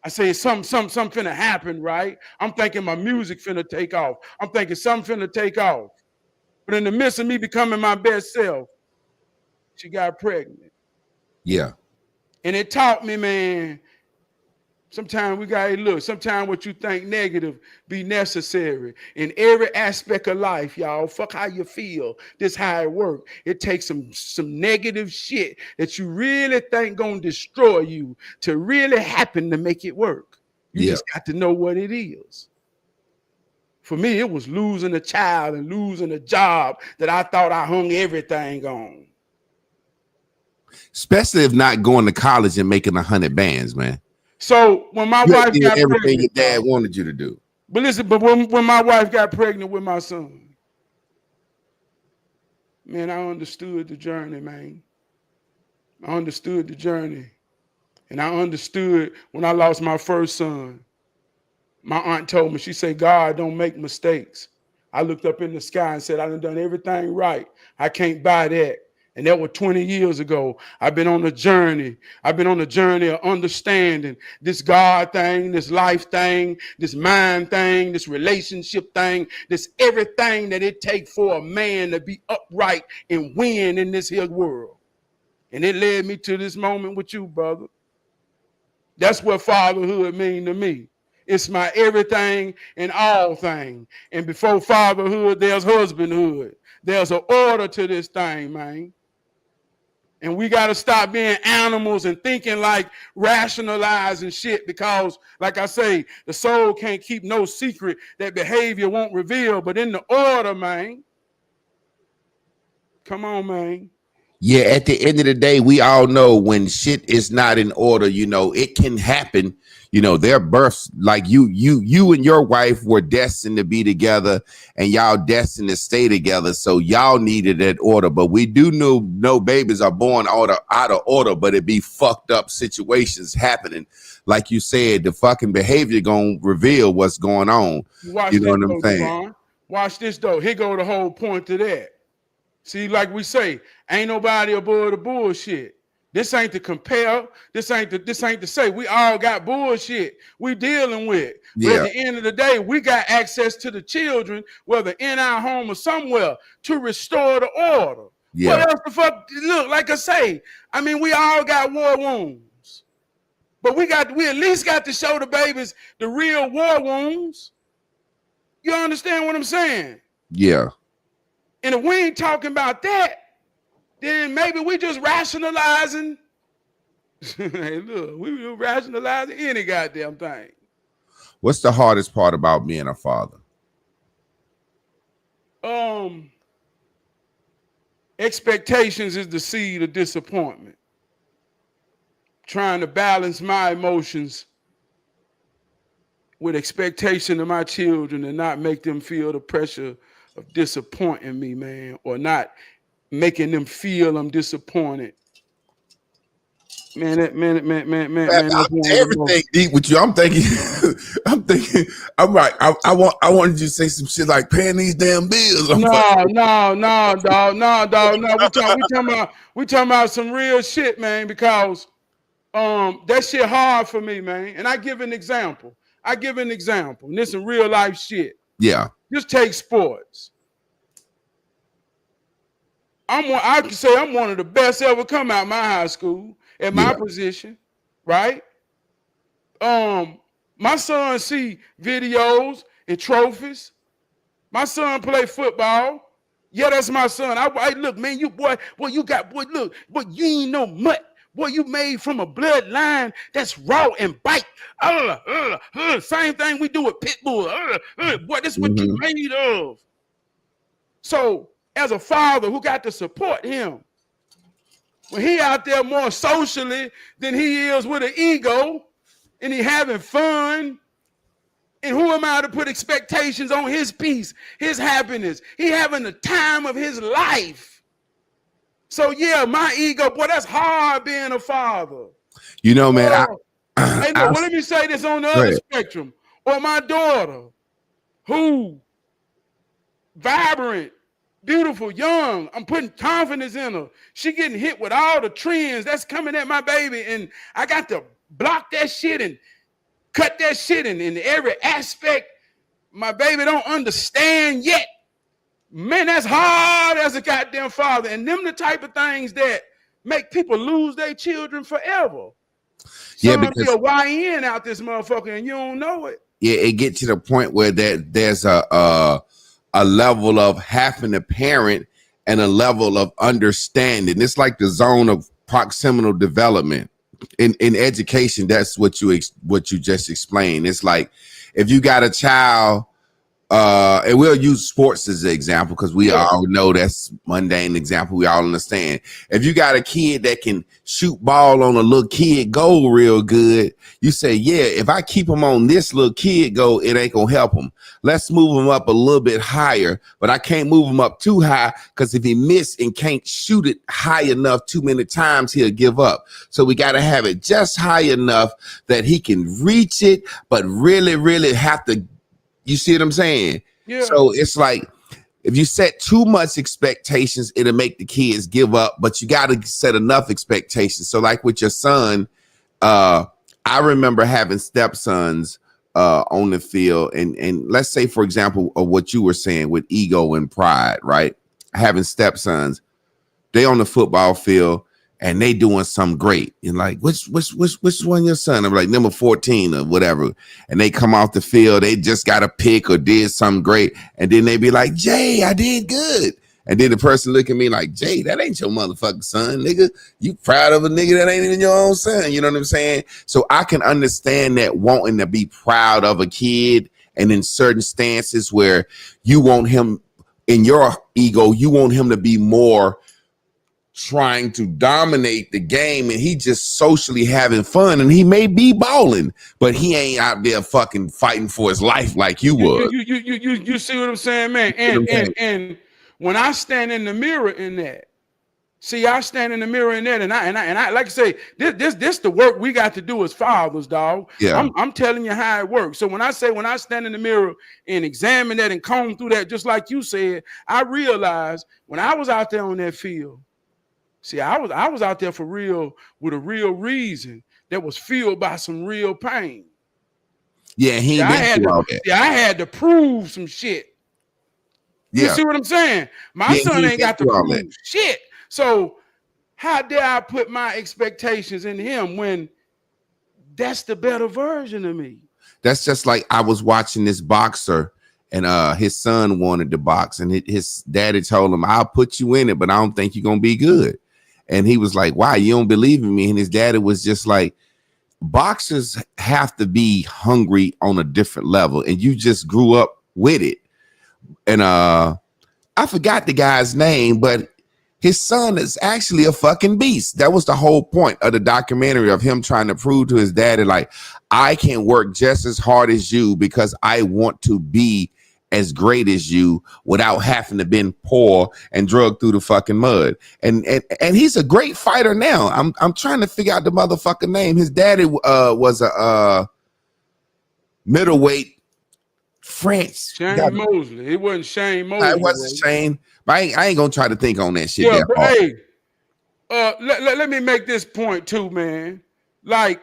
I say, something finna happen, right? I'm thinking my music finna take off. I'm thinking something finna take off. But in the midst of me becoming my best self, she got pregnant. Yeah. And it taught me, man, sometimes we gotta look. Sometimes what you think negative be necessary in every aspect of life, y'all. Fuck how you feel. This how it work. It takes some negative shit that you really think gonna destroy you to really happen to make it work. You just got to know what it is. For me, it was losing a child and losing a job that I thought I hung everything on. Especially if not going to college and making 100 bands, man. So when my wife got everything pregnant, your dad wanted you to do. But listen, but when my wife got pregnant with my son, man, I understood the journey, man. I understood the journey. And I understood when I lost my first son. My aunt told me, she said, God don't make mistakes. I looked up in the sky and said, I done everything right. I can't buy that. And that was 20 years ago. I've been on a journey. I've been on a journey of understanding this God thing, this life thing, this mind thing, this relationship thing, this everything that it takes for a man to be upright and win in this here world. And it led me to this moment with you, brother. That's what fatherhood means to me. It's my everything and all thing. And before fatherhood, there's husbandhood. There's an order to this thing, man. And we got to stop being animals and thinking like rationalizing shit because, like I say, the soul can't keep no secret that behavior won't reveal. But in the order, man, come on, man. Yeah, at the end of the day, we all know when shit is not in order, you know, it can happen. You know, their births, like you and your wife were destined to be together and y'all destined to stay together. So y'all needed that order. But we do know babies are born out of order, but it be fucked up situations happening. Like you said, the fucking behavior gonna reveal what's going on. You know what I'm saying? Devon. Watch this though. Here go the whole point to that. See, like we say, ain't nobody above the bullshit. This ain't to compare. This ain't to say we all got bullshit we dealing with. Yeah. But at the end of the day, we got access to the children, whether in our home or somewhere, to restore the order. Yeah. What else the fuck? Look, like I say, I mean, we all got war wounds, but we at least got to show the babies the real war wounds. You understand what I'm saying? Yeah. And if we ain't talking about that, then maybe we just rationalizing. Hey, look, we rationalizing any goddamn thing. What's the hardest part about being a father? Expectations is the seed of disappointment. Trying to balance my emotions with expectation of my children and not make them feel the pressure of disappointing me, man, or not making them feel I'm disappointed. Man. Everything deep with you. I'm thinking, I'm right. I wanted you to say some shit like paying these damn bills. No, dog. We talking about some real shit, man, because that shit hard for me, man. And I give an example. And this is real life shit. Yeah. Just take sports. I can say I'm one of the best ever come out of my high school at my position, right? My son see videos and trophies. My son play football. Yeah, that's my son. I look, man, you ain't no mutt. Boy, you made from a bloodline that's raw and bite. Same thing we do with pit bull. Boy, this is what you made of. So, as a father who got to support him, when he out there more socially than he is with an ego, and he having fun, and who am I to put expectations on his peace, his happiness? He having the time of his life. So yeah, my ego, boy, that's hard being a father. You know, man. Let me say this on the other spectrum. Or my daughter, who vibrant, beautiful, young. I'm putting confidence in her. She getting hit with all the trends that's coming at my baby, and I got to block that shit and cut that shit in every aspect. My baby don't understand yet. Man, that's hard as a goddamn father. And them the type of things that make people lose their children forever. Yeah, because be a YN out this motherfucker and you don't know it. Yeah, it gets to the point where there's a level of having a parent and a level of understanding. It's like the zone of proximal development. In education, that's what you just explained. It's like if you got a child, and we'll use sports as an example because we all know that's mundane example. We all understand. If you got a kid that can shoot ball on a little kid goal real good, you say, yeah, if I keep him on this little kid goal, it ain't gonna help him. Let's move him up a little bit higher, but I can't move him up too high because if he miss and can't shoot it high enough too many times, he'll give up. So we got to have it just high enough that he can reach it, but really, really have to. You see what I'm saying? Yeah. So it's like If you set too much expectations, it'll make the kids give up, but you got to set enough expectations. So like with your son, I remember having stepsons on the field, and let's say, for example, of what you were saying with ego and pride, right? Having stepsons, they on the football field and they doing something great. And like, which one your son? I'm like, number 14 or whatever. And they come off the field, they just got a pick or did something great. And then they be like, Jay, I did good. And then the person look at me like, Jay, that ain't your motherfucking son, nigga. You proud of a nigga that ain't even your own son. You know what I'm saying? So I can understand that wanting to be proud of a kid, and in certain stances where you want him, in your ego, you want him to be more trying to dominate the game, and he just socially having fun, and he may be balling, but he ain't out there fucking fighting for his life like you would. You see what I'm saying, man? And when I stand in the mirror in that, I stand in the mirror in that, and I like I say, this the work we got to do as fathers, dog. Yeah. I'm telling you how it works. So when I stand in the mirror and examine that and comb through that, just like you said, I realized when I was out there on that field. I was out there for real with a real reason that was fueled by some real pain. Yeah, I had to prove some shit. You see what I'm saying? My son ain't got to prove shit. So how dare I put my expectations in him when that's the better version of me? That's just like I was watching this boxer, and his son wanted to box, and his daddy told him, I'll put you in it, but I don't think you're going to be good. And he was like, why? You don't believe in me? And his daddy was just like, boxers have to be hungry on a different level, and you just grew up with it. And I forgot the guy's name, but his son is actually a fucking beast. That was the whole point of the documentary, of him trying to prove to his daddy, like, I can work just as hard as you because I want to be as great as you without having to been poor and drugged through the fucking mud. And he's a great fighter now. I'm trying to figure out the motherfucking name. His daddy was a middleweight French. Shane Mosley. It wasn't Shane Mosley. It wasn't Shane. But I ain't gonna try to think on that shit. Yeah, but hey, let me make this point too, man. Like,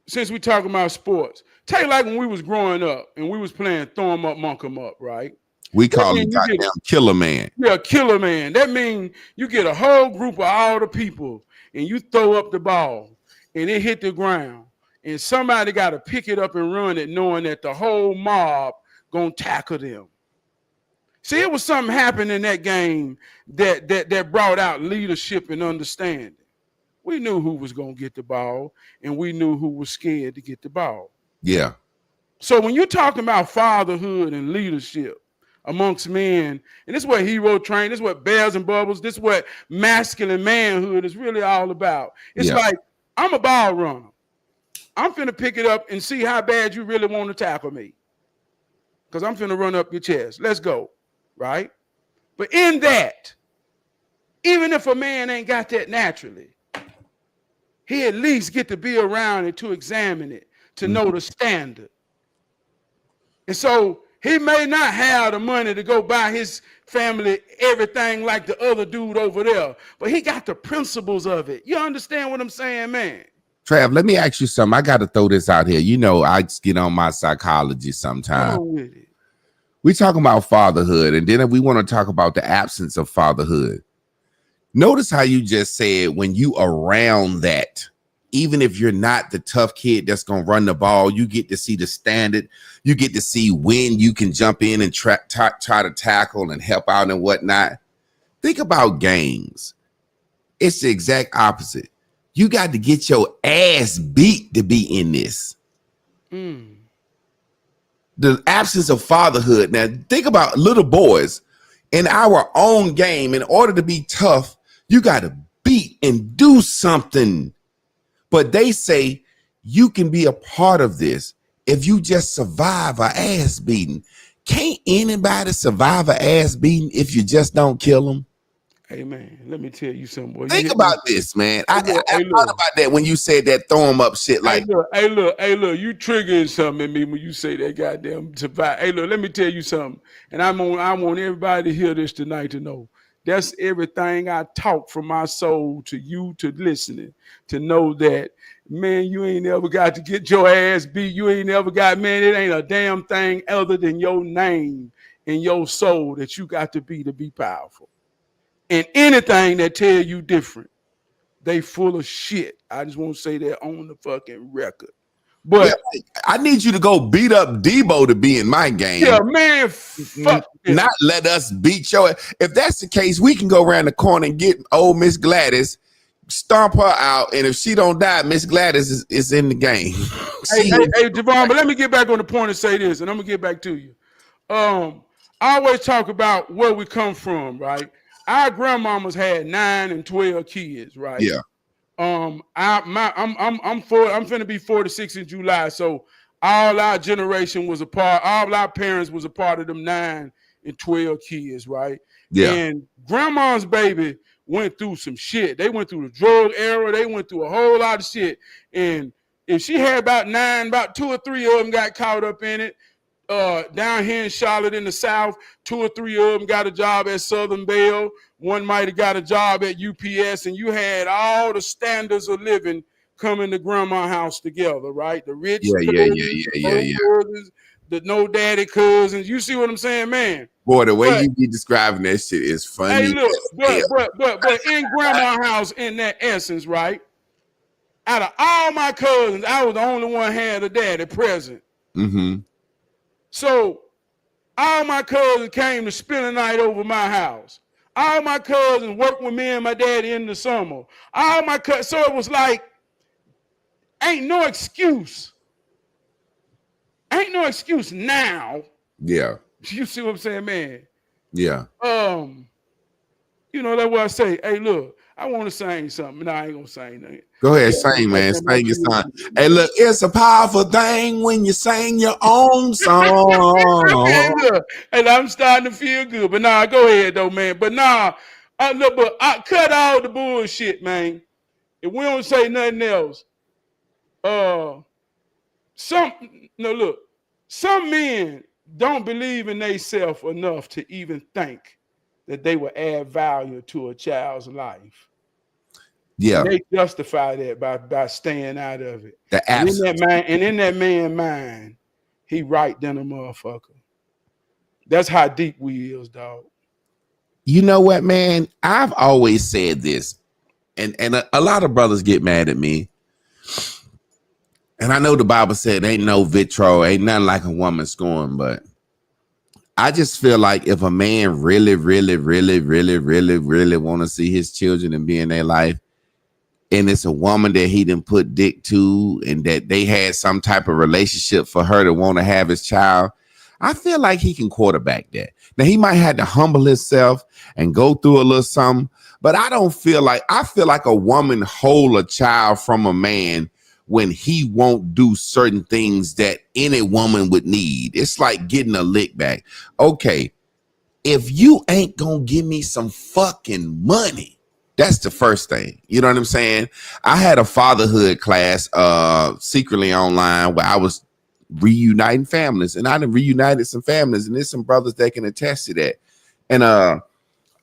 since we talking about sports, tell you, like when we was growing up and we was playing throw 'em up, monk 'em up, right? We call him goddamn Killer Man. Yeah, Killer Man. That means you get a whole group of all the people and you throw up the ball and it hit the ground, and somebody got to pick it up and run it, knowing that the whole mob gonna tackle them. See, it was something happened in that game that brought out leadership and understanding. We knew who was gonna get the ball, and we knew who was scared to get the ball. Yeah. So when you're talking about fatherhood and leadership amongst men, and this is what hero train, this is what Bears and Bubbles, this is what masculine manhood is really all about. It's like, I'm a ball runner. I'm finna pick it up and see how bad you really want to tackle me, because I'm finna run up your chest. Let's go, right? But in that, even if a man ain't got that naturally, he at least get to be around it to examine it, to know the standard. And so he may not have the money to go buy his family everything like the other dude over there, but he got the principles of it. You understand what I'm saying, man? Trav, let me ask you something. I got to throw this out here. You know, I get on my psychology sometimes. We talking about fatherhood, and then we want to talk about the absence of fatherhood. Notice how you just said when you around that, even if you're not the tough kid that's going to run the ball, you get to see the standard. You get to see when you can jump in and try to tackle and help out and whatnot. Think about games. It's the exact opposite. You got to get your ass beat to be in this. The absence of fatherhood. Now, think about little boys in our own game. In order to be tough, you got to beat and do something. But they say you can be a part of this if you just survive an ass beating. Can't anybody survive an ass beating if you just don't kill them? Hey man, let me tell you something. Boy. Think about this, man. I thought about that when you said that throw him up shit. Like, hey, look, you triggering something in me when you say that goddamn survive. Hey, look, let me tell you something. And I want everybody to hear this tonight to know. That's everything I talk from my soul to you to listening, to know that, man, you ain't never got to get your ass beat. You ain't never got, man, it ain't a damn thing other than your name and your soul that you got to be powerful. And anything that tell you different, they full of shit. I just want to say that on the fucking record. But yeah, I need you to go beat up Debo to be in my game. Yeah, man, fuck not let us beat your. If that's the case, we can go around the corner and get old Miss Gladys, stomp her out, and if she don't die, Miss Gladys is in the game. Hey, Javon, but let me get back on the point and say this, and I'm gonna get back to you. I always talk about where we come from, right? Our grandmamas had 9 and 12 kids, right? Yeah. I'm finna be 46 in July, so all our generation was a part. All our parents was a part of them 9 and 12 kids, right? Yeah. And grandma's baby went through some shit. They went through the drug era. They went through a whole lot of shit. And if she had about 2 or 3 of them got caught up in it. Down here in Charlotte in the South, 2 or 3 of them got a job at Southern Bell. One might have got a job at UPS, and you had all the standards of living coming to grandma's house together, right? The rich cousins, the no daddy cousins. You see what I'm saying, man? Boy, the way you be describing that shit is funny. Hey, look, but in grandma's house, in that essence, right? Out of all my cousins, I was the only one had a daddy present. Mm-hmm. So all my cousins came to spend the night over my house. All my cousins worked with me and my daddy in the summer. All my cousins, so it was like, ain't no excuse. Ain't no excuse now. Yeah. You see what I'm saying, man? Yeah. You know, that's what I say. Hey, look, I want to sing something. No, I ain't gonna sing nothing. Go ahead, sing, man. Sing your song. Hey, look, it's a powerful thing when you sing your own song. Hey, look, and I'm starting to feel good. But nah, go ahead though, man. But nah, look, but I cut all the bullshit, man. If we don't say nothing else, some men don't believe in themselves enough to even think that they will add value to a child's life. Yeah, and they justify that by staying out of it. And in that man's mind, he right than a motherfucker. That's how deep we is, dog. You know what, man? I've always said this, and a lot of brothers get mad at me. And I know the Bible said ain't no vitriol, ain't nothing like a woman scorn, but I just feel like if a man really want to see his children and be in their life, and it's a woman that he didn't put dick to, and that they had some type of relationship for her to want to have his child, I feel like he can quarterback that. Now, he might have to humble himself and go through a little something, but I feel like a woman hold a child from a man when he won't do certain things that any woman would need. It's like getting a lick back. Okay, if you ain't gonna give me some fucking money, that's the first thing. You know what I'm saying? I had a fatherhood class secretly online where I was reuniting families, and I done reunited some families, and there's some brothers that can attest to that. And I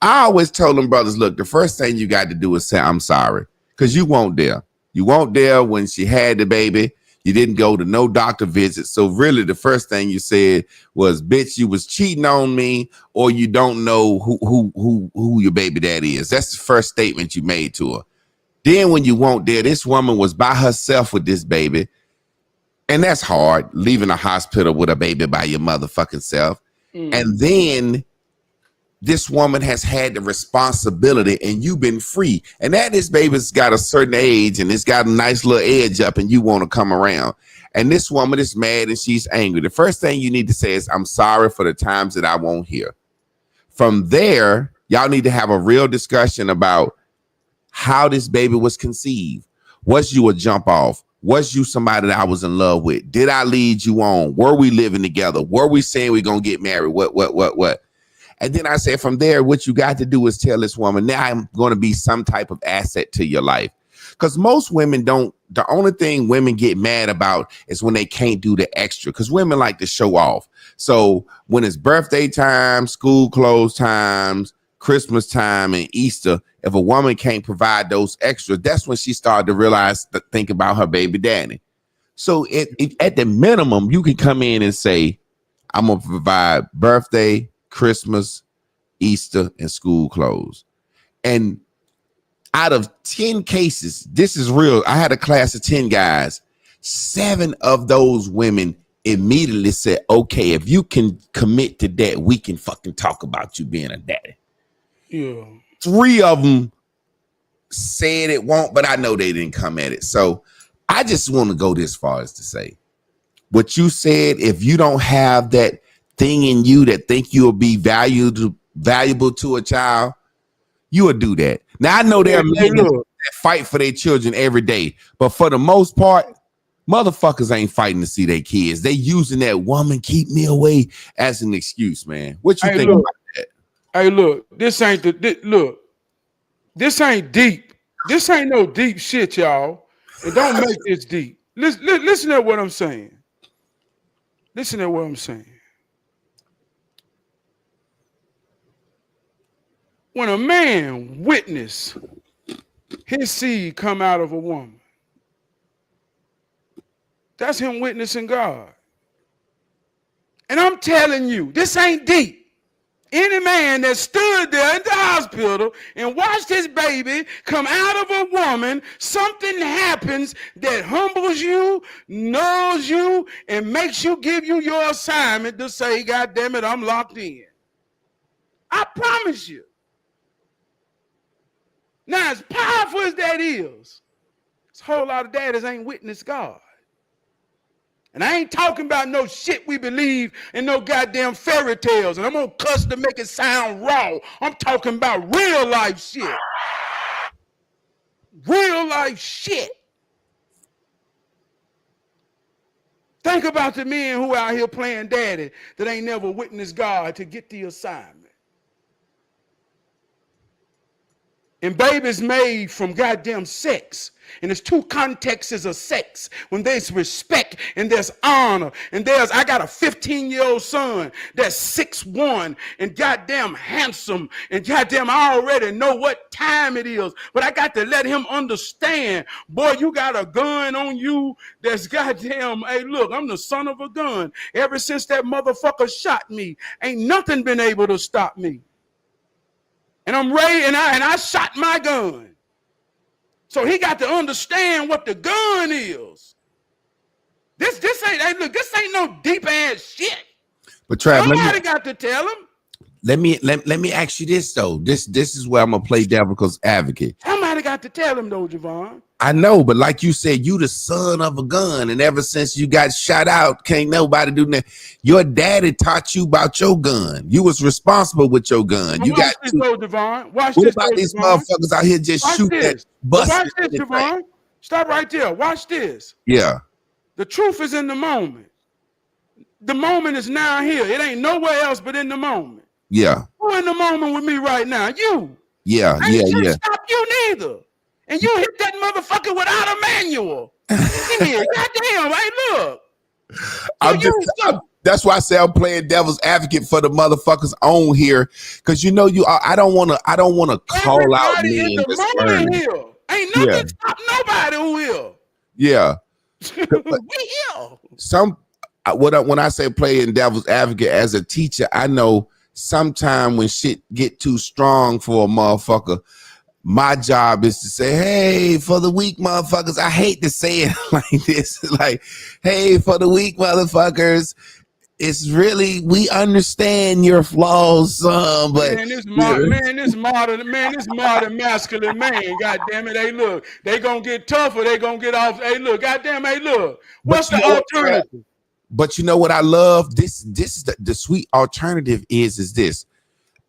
always told them brothers, look, the first thing you got to do is say, I'm sorry, because you weren't there. You weren't there when she had the baby. You didn't go to no doctor visits. So really the first thing you said was, bitch, you was cheating on me, or you don't know who your baby daddy is. That's the first statement you made to her. Then when you weren't there, this woman was by herself with this baby. And that's hard, leaving a hospital with a baby by your motherfucking self. And then this woman has had the responsibility, and you've been free. And that this baby's got a certain age, and it's got a nice little edge up, and you want to come around. And this woman is mad and she's angry. The first thing you need to say is, I'm sorry for the times that I won't hear. From there, y'all need to have a real discussion about how this baby was conceived. Was you a jump off? Was you somebody that I was in love with? Did I lead you on? Were we living together? Were we saying we're going to get married? What? And then I said, from there, what you got to do is tell this woman, now I'm going to be some type of asset to your life. Because most women don't, the only thing women get mad about is when they can't do the extra, because women like to show off. So when it's birthday time, school clothes times, Christmas time, and Easter, if a woman can't provide those extras, that's when she started to realize, to think about her baby daddy. So at the minimum, you can come in and say, I'm going to provide birthday, Christmas, Easter, and school clothes. And out of 10 cases, this is real. I had a class of 10 guys. 7 of those women immediately said, okay, if you can commit to that, we can fucking talk about you being a daddy. Yeah. 3 of them said it won't, but I know they didn't come at it. So I just want to go this far as to say what you said. If you don't have that thing in you that think you'll be valuable to a child, you will do that. Now I know there are men that fight for their children every day, but for the most part, motherfuckers ain't fighting to see their kids. They using that woman keep me away as an excuse, man. What you think about that? Hey, look, this ain't this ain't deep. This ain't no deep shit, y'all. And don't make this deep. Listen to what I'm saying. Listen to what I'm saying. When a man witness his seed come out of a woman, that's him witnessing God. And I'm telling you, this ain't deep. Any man that stood there in the hospital and watched his baby come out of a woman, something happens that humbles you, knows you, and makes you give you your assignment to say, God damn it, I'm locked in. I promise you. Now, as powerful as that is, a whole lot of daddies ain't witnessed God. And I ain't talking about no shit we believe in, no goddamn fairy tales. And I'm gonna cuss to make it sound raw. I'm talking about real life shit. Real life shit. Think about the men who out here playing daddy that ain't never witnessed God to get the assignment. And babies made from goddamn sex. And there's 2 contexts of sex. When there's respect and there's honor. And I got a 15-year-old son that's 6'1" and goddamn handsome. And goddamn, I already know what time it is. But I got to let him understand, boy, you got a gun on you that's goddamn, hey, look, I'm the son of a gun. Ever since that motherfucker shot me, ain't nothing been able to stop me. And I'm ready, and I shot my gun. So he got to understand what the gun is. This ain't, hey, look, this ain't no deep ass shit. But Trav, somebody got to tell him. Let me ask you this though. This is where I'm gonna play devil's advocate. Somebody got to tell him though, Javon. I know, but like you said, you the son of a gun, and ever since you got shot out, can't nobody do that. Your daddy taught you about your gun. You was responsible with your gun. You got this though, Javon. Watch what this. About though, these Javon? motherfuckers out here just shoot that bust? Watch this, Javon. Stop right there. Watch this. Yeah. The truth is in the moment. The moment is now here. It ain't nowhere else but in the moment. Yeah. Who in the moment with me right now? You. Yeah. I ain't yeah. Stop you neither. And you hit that motherfucker without a manual. Yeah, goddamn, hey, look. That's why I say I'm playing devil's advocate for the motherfuckers on here, because you know I don't want to call out men in the moment here. Ain't nothing stop nobody who will. Yeah. We here. When I say playing devil's advocate as a teacher, I know sometime when shit get too strong for a motherfucker, my job is to say, hey, for the weak motherfuckers. I hate to say it like this, like, hey, for the weak motherfuckers, it's really, we understand your flaws, son, but this modern masculine man, goddamn it, hey, look, they gonna get tougher, they gonna get off, hey, look, goddamn, hey, look, what's the alternative? But you know what I love? This is the sweet alternative is this.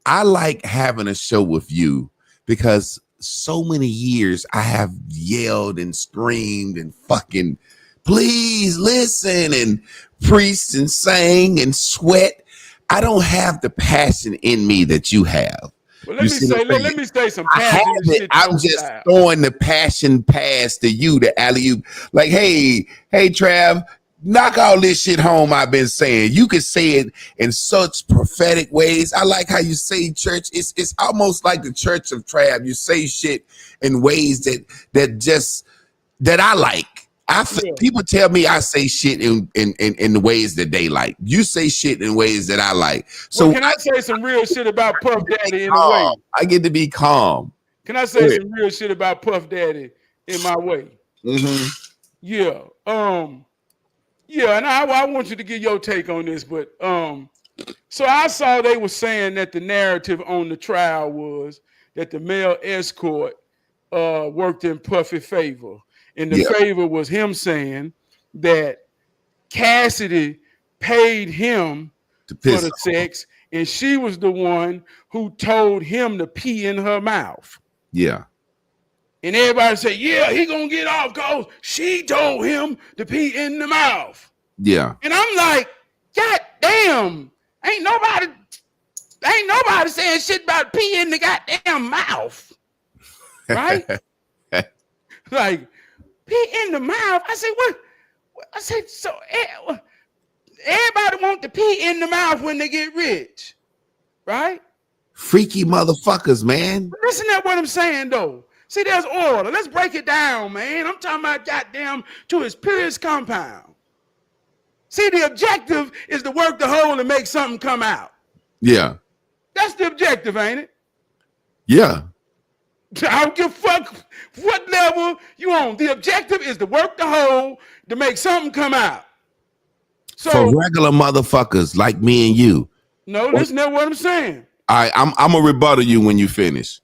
I like having a show with you because so many years I have yelled and screamed and fucking please listen and preached and sang and sweat. I don't have the passion in me that you have. Well, let me say some I have passionate it. shit. I'm just throwing the passion pass to you, the alley-oop. Like, hey, Trav, knock all this shit home I've been saying. You can say it in such prophetic ways. I like how you say church. It's almost like the church of Trav. You say shit in ways that I like. People tell me I say shit in the ways that they like. You say shit in ways that I like. So well, can I say some real shit about Puff Daddy in a way? I get to be calm. Can I say some real shit about Puff Daddy in my way? Mm-hmm. Yeah. Yeah, and I want you to get your take on this, but so I saw they were saying that the narrative on the trial was that the male escort worked in Puffy's favor. And the favor was him saying that Cassidy paid him for the sex, and she was the one who told him to pee in her mouth. Yeah. And everybody said, yeah, he gonna get off because she told him to pee in the mouth. Yeah. And I'm like, God damn, ain't nobody saying shit about pee in the goddamn mouth. Right? Like, pee in the mouth. I said, what? I said, so everybody want to pee in the mouth when they get rich, right? Freaky motherfuckers, man. Listen to what I'm saying, though. See, there's order. Let's break it down, man. I'm talking about goddamn to its purest compound. See, the objective is to work the hole and make something come out. Yeah. That's the objective, ain't it? Yeah. I don't give a fuck what level you on. The objective is to work the hole to make something come out. So for regular motherfuckers like me and you. No, listen to what I'm saying. All right, I'm gonna rebuttal you when you finish.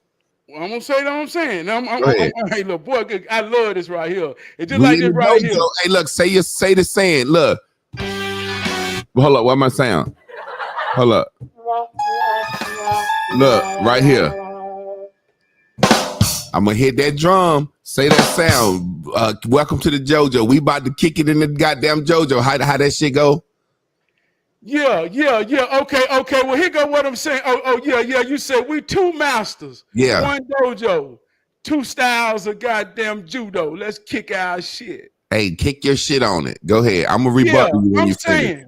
Well, I'm gonna say what I'm saying. Hey, look, boy, I love this right here. It's just like this right here. Hey, look, say the saying. Look, hold up. What am I saying? Hold up. Look, right here. I'm gonna hit that drum. Say that sound. Welcome to the JoJo. We about to kick it in the goddamn JoJo. How that shit go? Yeah. Okay. Well, here go what I'm saying. Yeah. You said we two masters. Yeah. One dojo, two styles of goddamn judo. Let's kick our shit. Hey, kick your shit on it. Go ahead. I'm gonna rebuttal you when you finish.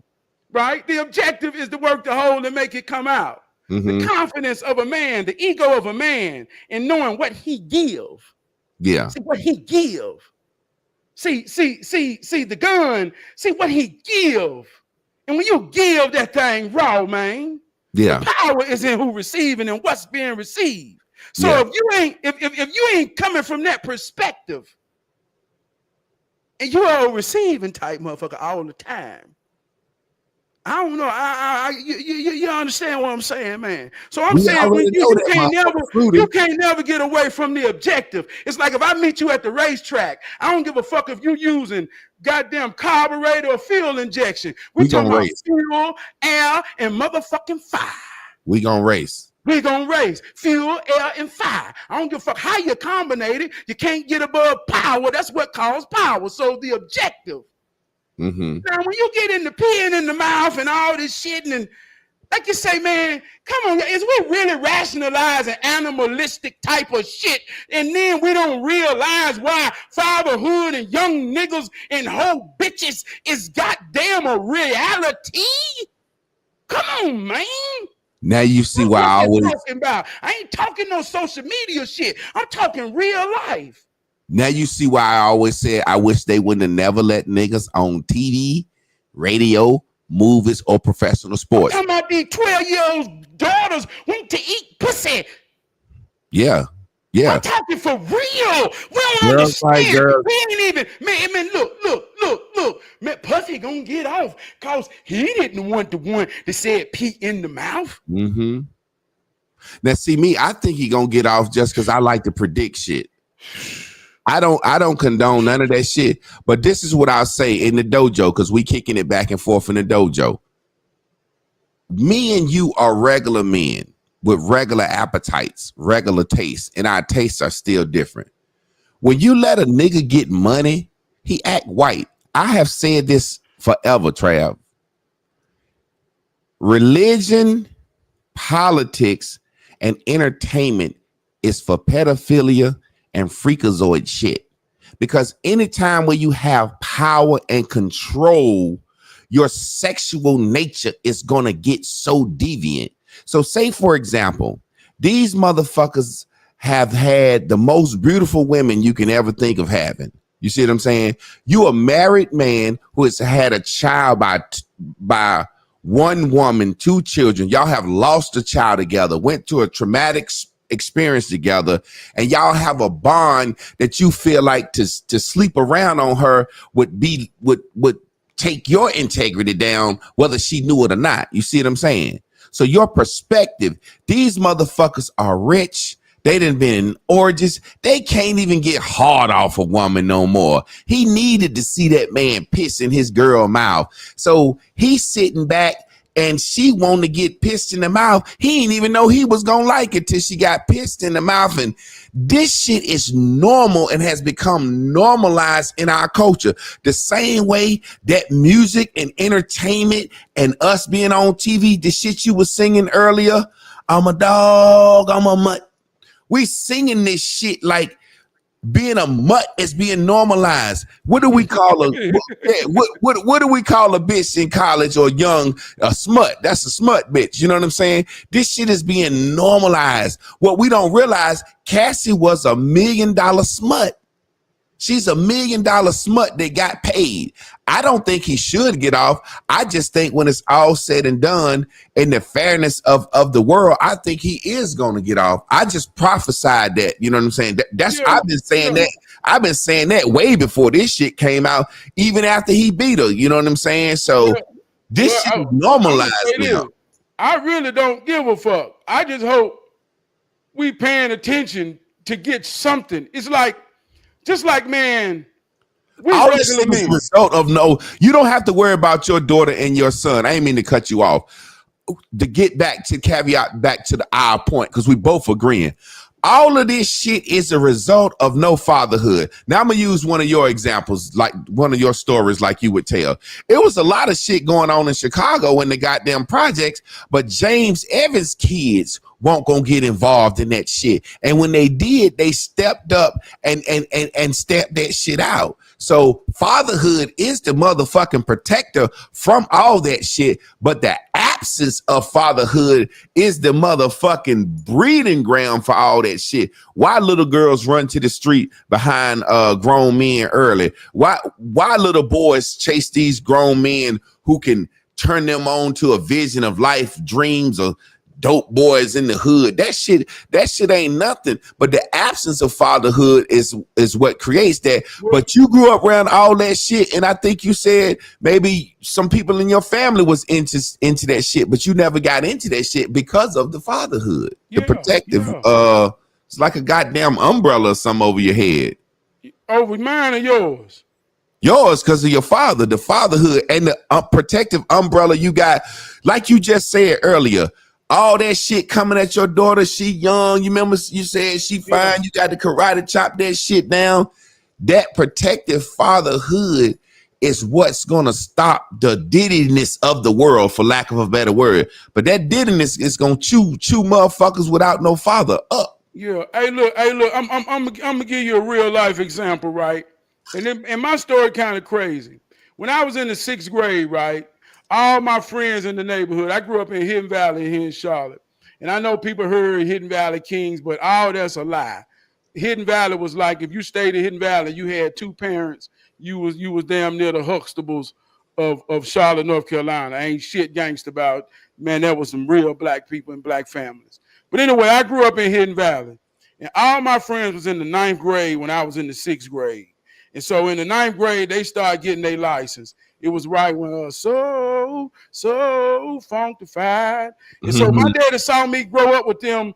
Right? The objective is to work the hole and make it come out. Mm-hmm. The confidence of a man, the ego of a man, and knowing what he give. Yeah. See what he give. See the gun. See what he give. And when you give that thing raw, man, yeah, the power is in who receiving and what's being received. So if you ain't coming from that perspective, and you are a receiving type motherfucker all the time, I don't know. You understand what I'm saying, man? So I'm saying you can't never get away from the objective. It's like if I meet you at the racetrack, I don't give a fuck if you using goddamn carburetor or fuel injection. We talking about fuel, air, and motherfucking fire. We gonna race. We gonna race. Fuel, air, and fire. I don't give a fuck how you combine it. You can't get above power. That's what causes power. So the objective. Mm-hmm. Now, when you get into peeing in the mouth and all this shit, and like you say, man, come on, is we really rationalizing animalistic type of shit? And then we don't realize why fatherhood and young niggas and whole bitches is goddamn a reality? Come on, man. Now you see why I always talking about. I ain't talking no social media shit. I'm talking real life. Now you see why I always said I wish they wouldn't have never let niggas on TV, radio, movies, or professional sports. I'm talking about these 12-year-old daughters went to eat pussy. Yeah. I'm talking for real. We don't understand. We ain't even, man, look. Man, Puffy gonna get off because he didn't want the one that said pee in the mouth. Mm-hmm. Now see me, I think he gonna get off just because I like to predict shit. I don't condone none of that shit, but this is what I'll say in the dojo, because we kicking it back and forth in the dojo. Me and you are regular men with regular appetites, regular tastes, and our tastes are still different. When you let a nigga get money, he act white. I have said this forever, Trav. Religion, politics, and entertainment is for pedophilia and freakazoid shit. Because anytime where you have power and control, your sexual nature is going to get so deviant. So say, for example, these motherfuckers have had the most beautiful women you can ever think of having. You see what I'm saying? You a married man who has had a child by one woman, two children. Y'all have lost a child together, went to a traumatic experience together, and y'all have a bond that you feel like to sleep around on her would take your integrity down, whether she knew it or not. You see what I'm saying? So your perspective, these motherfuckers are rich. They done been in orgies. They can't even get hard off a woman no more. He needed to see that man piss in his girl mouth. So he's sitting back and she wanted to get pissed in the mouth. He didn't even know he was going to like it till she got pissed in the mouth. And this shit is normal and has become normalized in our culture. The same way that music and entertainment and us being on TV, the shit you were singing earlier, I'm a dog, I'm a mutt. We singing this shit like being a mutt is being normalized. What do we call a what do we call a bitch in college or young? A smut. That's a smut bitch. You know what I'm saying? This shit is being normalized. What we don't realize, Cassie was $1 million smut. She's $1 million smut that got paid. I don't think he should get off. I just think when it's all said and done, in the fairness of the world, I think he is going to get off. I just prophesied that. You know what I'm saying? I've been saying that. I've been saying that way before this shit came out, even after he beat her. You know what I'm saying? So this shit is normalized now. I really don't give a fuck. I just hope we paying attention to get something. It's like, just like, man, all this is a result of you don't have to worry about your daughter and your son. I ain't mean to cut you off. To get back to caveat back to our point, because we both agreeing. All of this shit is a result of no fatherhood. Now I'm gonna use one of your examples, like one of your stories, like you would tell. It was a lot of shit going on in Chicago in the goddamn projects, but James Evans' kids won't gonna get involved in that shit. And when they did, they stepped up and stepped that shit out. So fatherhood is the motherfucking protector from all that shit, but the absence of fatherhood is the motherfucking breeding ground for all that shit. Why little girls run to the street behind grown men early? Why little boys chase these grown men who can turn them on to a vision of life, dreams, or dope boys in the hood? That shit ain't nothing. But the absence of fatherhood is what creates that. But you grew up around all that shit, and I think you said maybe some people in your family was into that shit, but you never got into that shit because of the fatherhood, the protective. It's like a goddamn umbrella or something over your head. Over mine or yours? Yours, because of your father, the fatherhood and the protective umbrella you got, like you just said earlier. All that shit coming at your daughter. She young. You remember you said she fine. Yeah. You got to karate chop that shit down. That protective fatherhood is what's going to stop the diddiness of the world, for lack of a better word. But that diddiness is going to chew motherfuckers without no father up. Yeah. Hey, look. I'm gonna give you a real life example, right? And my story kind of crazy. When I was in the 6th grade, right? All my friends in the neighborhood, I grew up in Hidden Valley here in Charlotte. And I know people heard Hidden Valley Kings, but all that's a lie. Hidden Valley was like, if you stayed in Hidden Valley, you had 2 parents, you was damn near the Huxtables of Charlotte, North Carolina. I ain't shit gangster about, man, there was some real black people and black families. But anyway, I grew up in Hidden Valley. And all my friends was in the 9th grade when I was in the 6th grade. And so in the 9th grade, they started getting their license. It was right when so funkified. And so my daddy saw me grow up with them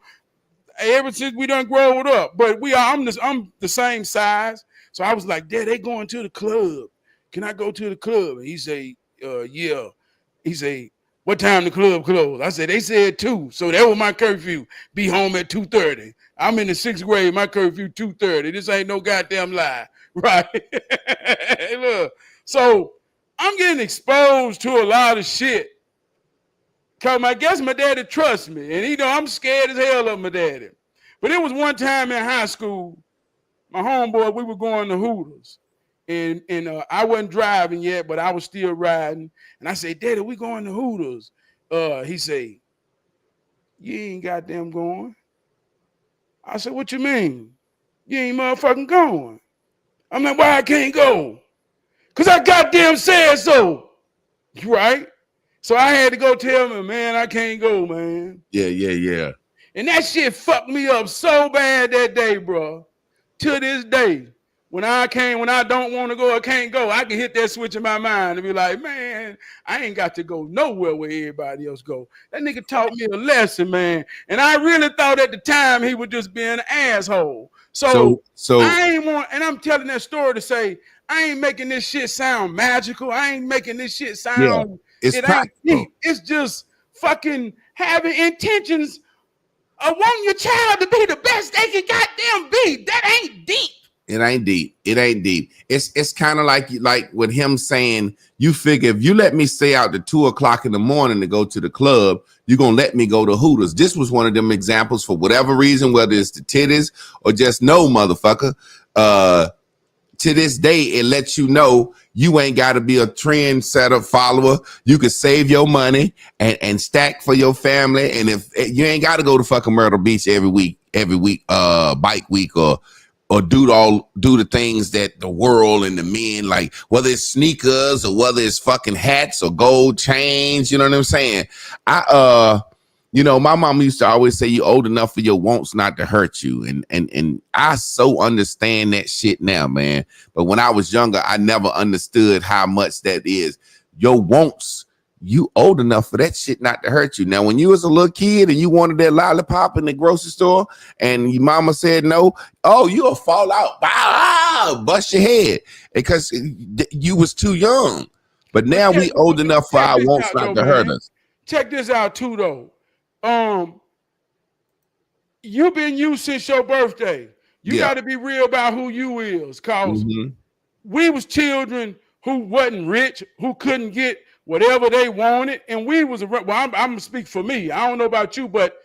ever since we done growed up. But I'm the same size. So I was like, Dad, they going to the club. Can I go to the club? And he say, yeah. He say, what time the club closed? I said, they said 2. So that was my curfew. Be home at 2:30. I'm in the 6th grade. My curfew 2:30. This ain't no goddamn lie. Right? Hey, look. So I'm getting exposed to a lot of shit Cause I guess my daddy trusts me, and I'm scared as hell of my daddy. But it was one time in high school, my homeboy, we were going to Hooters, and I wasn't driving yet, but I was still riding. And I said, Daddy, we going to Hooters. He said, you ain't goddamn going. I said, what you mean? You ain't motherfucking going. I'm like, why I can't go? Because I goddamn said so. Right? So I had to go tell him, man, I can't go, man. Yeah. And that shit fucked me up so bad that day, bro. To this day, when I don't want to go, I can't go. I can hit that switch in my mind and be like, man, I ain't got to go nowhere where everybody else go. That nigga taught me a lesson, man. And I really thought at the time he was just being an asshole. So I ain't want, and I'm telling that story to say, I ain't making this shit sound magical. I ain't making this shit sound, it's it practical. ain't deep. It's just fucking having intentions of wanting your child to be the best they can goddamn be. That ain't deep. It ain't deep. It's kind of like with him saying, you figure if you let me stay out to 2:00 in the morning to go to the club, you're going to let me go to Hooters. This was one of them examples for whatever reason, whether it's the titties or just no motherfucker. To this day, it lets you know you ain't got to be a trendsetter follower. You can save your money and stack for your family. And if you ain't got to go to fucking Myrtle Beach every week, bike week or do the things that the world and the men like, whether it's sneakers or whether it's fucking hats or gold chains, you know what I'm saying? My mom used to always say you old enough for your wants not to hurt you. And I so understand that shit now, man. But when I was younger, I never understood how much that is. Your wants, you old enough for that shit not to hurt you. Now, when you was a little kid and you wanted that lollipop in the grocery store and your mama said no, you'll fall out, bust your head because you was too young. But now we old enough for our wants not to hurt us. Check this out too, though. You've been you since your birthday. You got to be real about who you is, cause we was children who wasn't rich, who couldn't get whatever they wanted, and we was I'm gonna speak for me. I don't know about you, but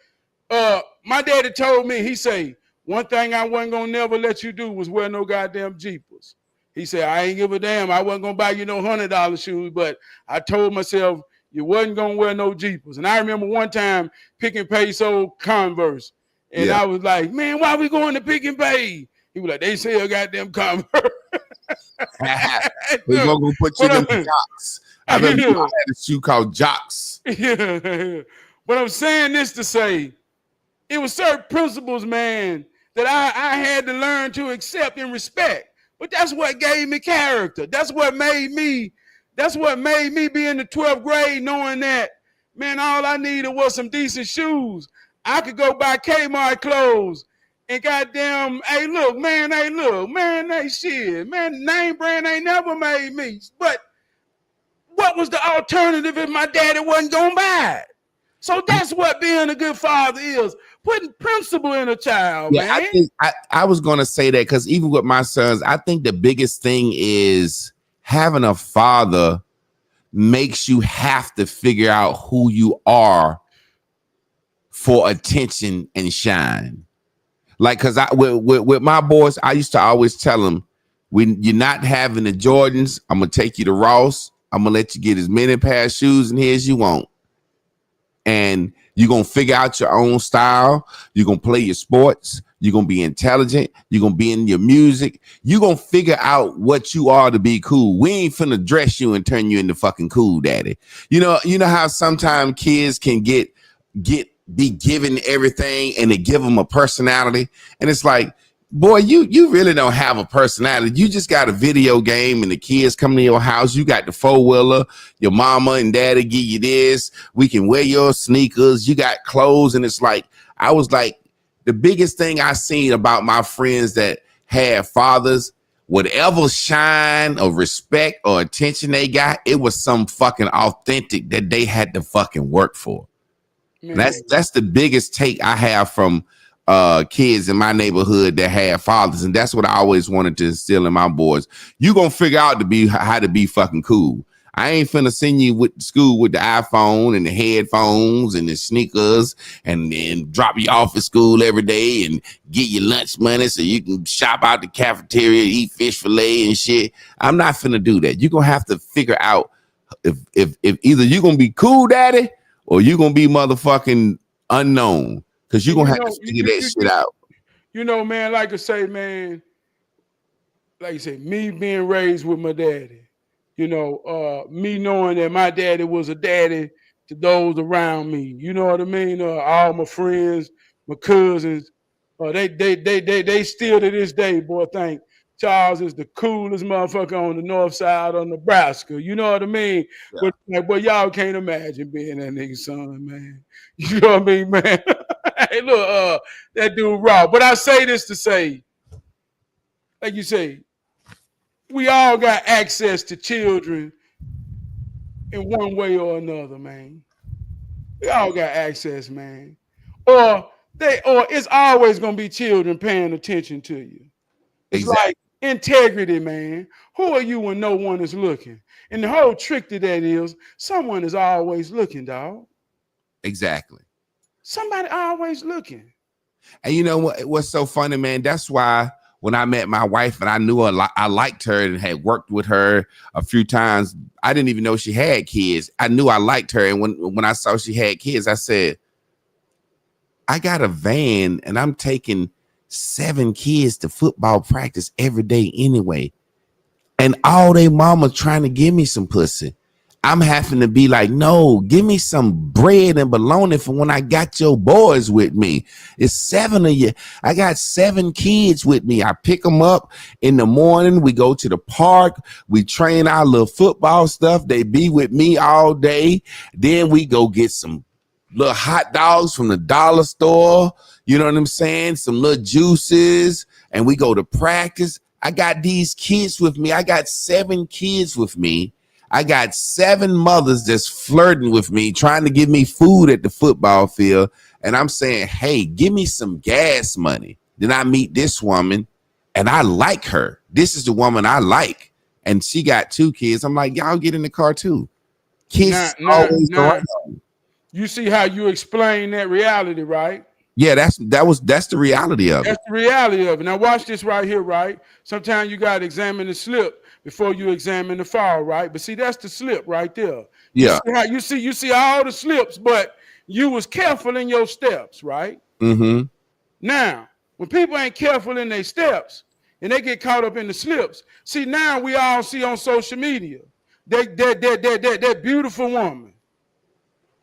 my daddy told me, he say, one thing I wasn't gonna never let you do was wear no goddamn Jeepers. He said, I ain't give a damn. I wasn't gonna buy you no $100 shoes, but I told myself you wasn't gonna wear no Jeepers. And I remember one time Pick and Pay sold Converse. And I was like, man, why we going to Pick and Pay? He was like, they sell goddamn Converse. We're gonna go put you in the jocks. I remember I had a shoe called Jocks. But I'm saying this to say, it was certain principles, man, that I had to learn to accept and respect. But that's what gave me character. That's what made me be in the 12th grade knowing that, man, all I needed was some decent shoes. I could go buy Kmart clothes and goddamn, hey, shit, man, name brand ain't never made me. But what was the alternative if my daddy wasn't gonna buy it? So that's what being a good father is, putting principle in a child, man. I was gonna say that because even with my sons, I think the biggest thing is having a father makes you have to figure out who you are for attention and shine. Like, cause with my boys, I used to always tell them, when you're not having the Jordans, I'm gonna take you to Ross. I'm gonna let you get as many pair of shoes in here as you want. And you're gonna figure out your own style. You're gonna play your sports. You're gonna be intelligent. You're gonna be in your music. You're gonna figure out what you are to be cool. We ain't finna dress you and turn you into fucking cool daddy. You know how sometimes kids can be given everything and they give them a personality. And it's like, boy, you really don't have a personality. You just got a video game and the kids come to your house. You got the 4-wheeler. Your mama and daddy give you this. We can wear your sneakers. You got clothes. And it's like, I was like, the biggest thing I seen about my friends that had fathers, whatever shine or respect or attention they got, it was some fucking authentic that they had to fucking work for. That's the biggest take I have from kids in my neighborhood that had fathers, and that's what I always wanted to instill in my boys. You gonna figure out how to be fucking cool. I ain't finna send you with school with the iPhone and the headphones and the sneakers and drop you off at school every day and get your lunch money so you can shop out the cafeteria, eat fish fillet and shit. I'm not finna do that. You're gonna have to figure out if either you're gonna be cool daddy or you're gonna be motherfucking unknown. Cause you're gonna have to figure that shit out. You know, man, like I say, man, like you say, me being raised with my daddy, you know, me knowing that my daddy was a daddy to those around me. You know what I mean? All my friends, my cousins, they still to this day, boy, think Charles is the coolest motherfucker on the north side of Nebraska. You know what I mean? Yeah. But like, boy, y'all can't imagine being that nigga's son, man. You know what I mean, man? Hey, look, that dude raw. But I say this to say, like you say, we all got access to children in one way or another, man. We all got access, man. Or it's always gonna be children paying attention to you. It's exactly. Like integrity, man. Who are you when no one is looking? And the whole trick to that is someone is always looking, dog. Exactly. Somebody always looking. And you know what's so funny, man? That's why when I met my wife and I knew I liked her and had worked with her a few times, I didn't even know she had kids. I knew I liked her. And when I saw she had kids, I said, I got a van and I'm taking 7 kids to football practice every day anyway. And all they mama trying to give me some pussy. I'm having to be like, no, give me some bread and bologna for when I got your boys with me. It's 7 of you. I got 7 kids with me. I pick them up in the morning. We go to the park. We train our little football stuff. They be with me all day. Then we go get some little hot dogs from the dollar store. You know what I'm saying? Some little juices. And we go to practice. I got these kids with me. I got 7 kids with me. I got 7 mothers that's flirting with me, trying to give me food at the football field. And I'm saying, hey, give me some gas money. Then I meet this woman and I like her. This is the woman I like. And she got 2 kids. I'm like, y'all get in the car too. Kids always around. You see how you explain that reality, right? Yeah, that's the reality of it. That's the reality of it. Now watch this right here, right? Sometimes you got to examine the slip before you examine the fall, right? But see, that's the slip right there. Yeah. You see all the slips, but you was careful in your steps, right? Mm-hmm. Now, when people ain't careful in their steps and they get caught up in the slips, see, now we all see on social media that beautiful woman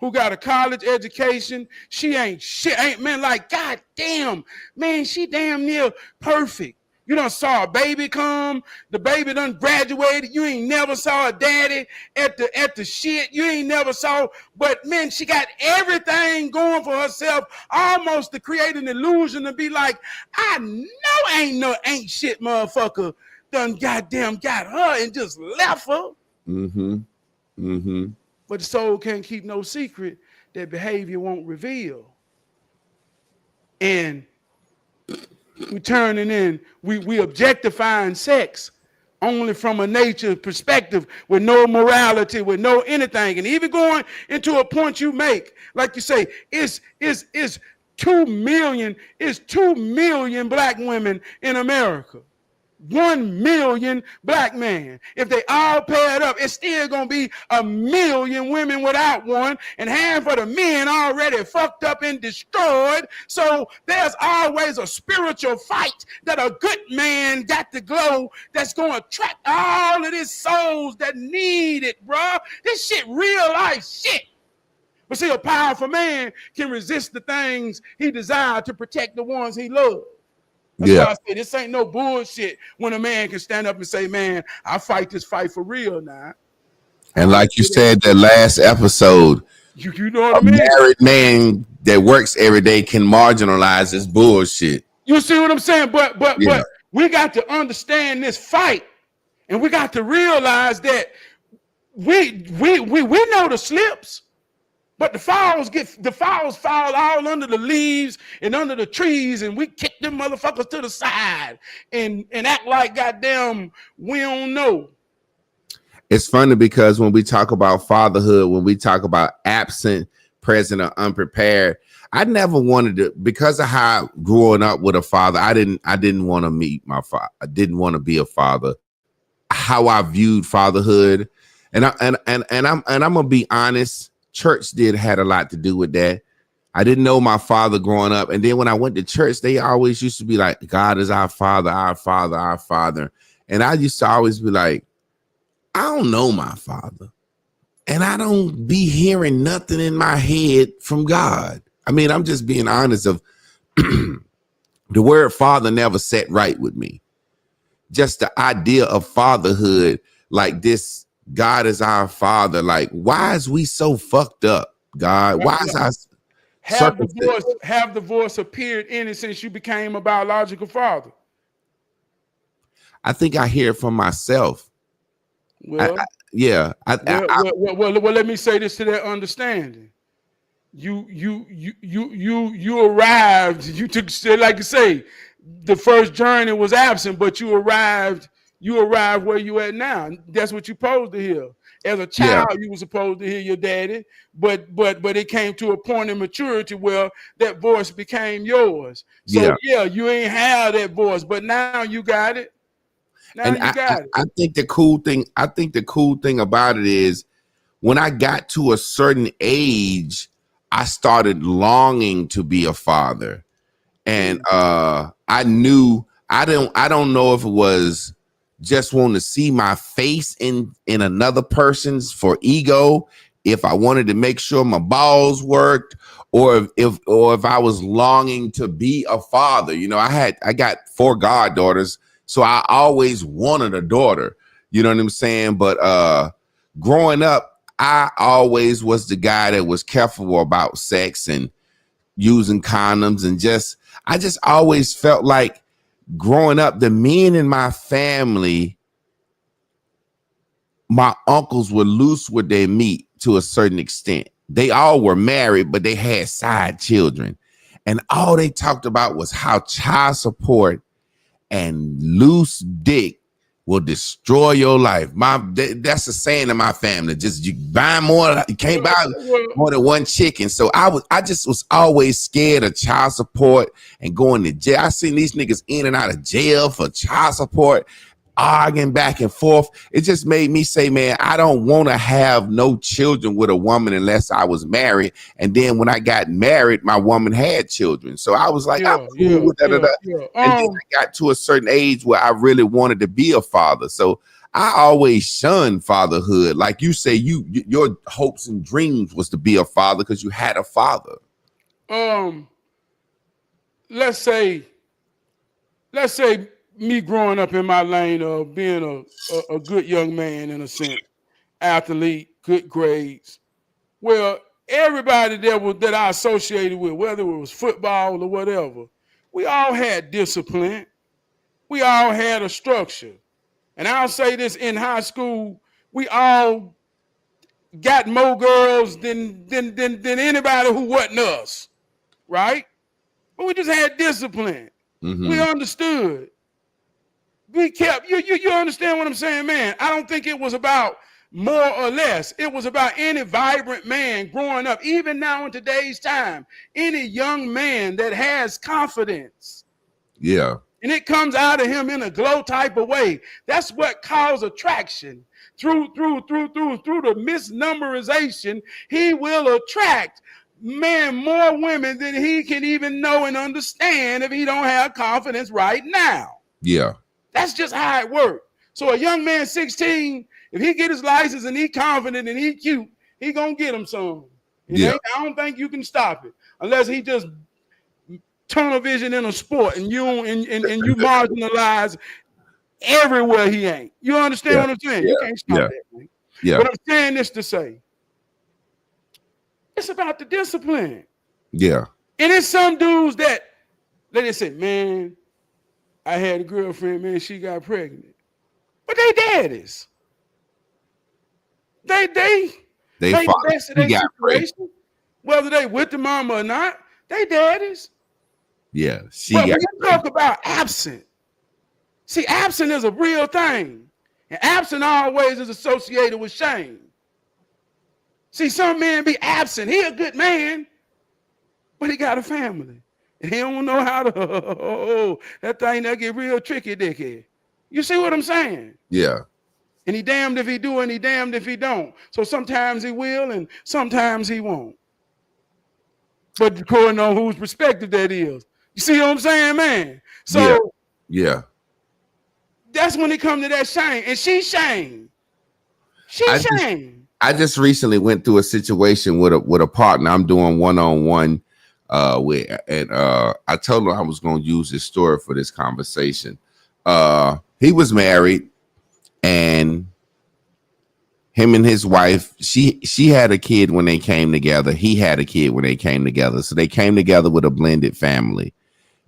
who got a college education. She ain't shit, man, like, God damn, man, she damn near perfect. You done saw a baby come, the baby done graduated. You ain't never saw a daddy at the shit. You ain't never saw, but man, she got everything going for herself, almost to create an illusion to be like, I know ain't shit motherfucker done goddamn got her and just left her. Mm-hmm. Mm-hmm. But the soul can't keep no secret that behavior won't reveal. And we turning in, we objectifying sex only from a nature perspective with no morality, with no anything. And even going into a point you make, like you say, it's 2 million black women in America. 1 million black men. If they all pair it up, it's still gonna be 1 million women without one, and half of the men already fucked up and destroyed. So there's always a spiritual fight that a good man got to glow that's gonna attract all of these souls that need it, bro. This shit real life shit. But see, a powerful man can resist the things he desires to protect the ones he loves. That's why I say this ain't no bullshit when a man can stand up and say, man, I fight this fight for real now. And like you said, that last episode, you know what I mean? A married man that works every day can marginalize this bullshit. You see what I'm saying? But we got to understand this fight, and we got to realize that we know the slips. But the fowls fall all under the leaves and under the trees, and we kick them motherfuckers to the side and act like goddamn we don't know. It's funny because when we talk about fatherhood, when we talk about absent, present, or unprepared, I never wanted to, because of how growing up with a father, I didn't want to meet my father. I didn't want to be a father. How I viewed fatherhood, and I'm gonna be honest. Church had a lot to do with that. I didn't know my father growing up, and then when I went to church, they always used to be like, "God is our Father, our Father, our Father," and I used to always be like, "I don't know my father, and I don't be hearing nothing in my head from God." I mean, I'm just being honest. Of the word "father" never sat right with me. Just the idea of fatherhood, like this, God is our Father. Like, why is we so fucked up, God? Why is our circumstance? Have the voice appeared in it since you became a biological father? I think I hear it from myself. Well, let me say this to their understanding. You arrived. You took, like you say, the first journey was absent, but you arrived where you at now. That's what you supposed to hear. As a child, you were supposed to hear your daddy, but it came to a point in maturity where that voice became yours. So you ain't have that voice, but now you got it. I think the cool thing about it is when I got to a certain age, I started longing to be a father. And I knew I don't know if it was just wanting to see my face in another person's for ego, if I wanted to make sure my balls worked, or if I was longing to be a father. You know, I got 4 goddaughters, so I always wanted a daughter. You know what I'm saying? But growing up, I always was the guy that was careful about sex and using condoms, and I just always felt like growing up, the men in my family, my uncles were loose with their meat to a certain extent. They all were married, but they had side children. And all they talked about was how child support and loose dick will destroy your life. That's a saying in my family. Just you buy more, you can't buy more than one chicken. So I just was always scared of child support and going to jail. I seen these niggas in and out of jail for child support, arguing back and forth. It just made me say, man, I don't want to have no children with a woman unless I was married. And then when I got married, my woman had children. So I was like, I'm cool with that. And then I got to a certain age where I really wanted to be a father. So I always shunned fatherhood. Like you say, your hopes and dreams was to be a father because you had a father. Let's say me growing up in my lane of being a good young man, in a sense, athlete, good grades. Well, everybody that I associated with, whether it was football or whatever, we all had discipline. We all had a structure. And I'll say this, in high school, we all got more girls than anybody who wasn't us, right? But we just had discipline. Mm-hmm. We understood. We kept, you understand what I'm saying, man? I don't think it was about more or less. It was about any vibrant man growing up, even now in today's time, any young man that has confidence. Yeah. And it comes out of him in a glow type of way. That's what caused attraction. Through the misnumberization, he will attract more women than he can even know and understand if he don't have confidence right now. Yeah. That's just how it works. So a young man 16, if he get his license and he confident and he cute, he gonna get him some. I don't think you can stop it unless he just tunnel vision in a sport and you marginalize everywhere he ain't. You understand what I'm saying? You can't stop that, man. But I'm saying this to say, it's about the discipline. Yeah. And it's some dudes that they say, man, I had a girlfriend, man, she got pregnant. But they daddies. They best of their situation. Whether they with the mama or not, they daddies. Yeah. But when you talk about absent, see, absent is a real thing. And absent always is associated with shame. See, some men be absent. He a good man, but he got a family. And he don't know how to, that thing that get real tricky, dickhead. You see what I'm saying? Yeah. And he damned if he do and he damned if he don't. So sometimes he will and sometimes he won't. But according on whose perspective that is. You see what I'm saying, man? So yeah. That's when it comes to that shame. And she's shame. I just recently went through a situation with a partner I'm doing one-on-one with, and I told him I was going to use this story for this conversation. He was married, and him and his wife, she had a kid when they came together. He had a kid when they came together. So they came together with a blended family.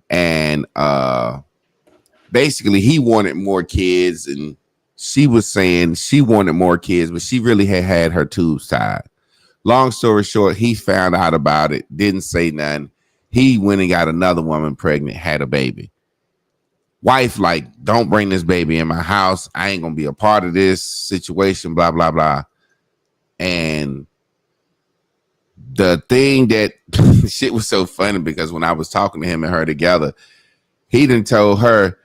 And basically he wanted more kids, and she was saying she wanted more kids, but she really had her tubes tied. Long story short, he found out about it, didn't say nothing. He went and got another woman pregnant, had a baby. Wife like, don't bring this baby in my house. I ain't gonna be a part of this situation, blah, blah, blah. And the thing that shit was so funny, because when I was talking to him and her together, he done told her,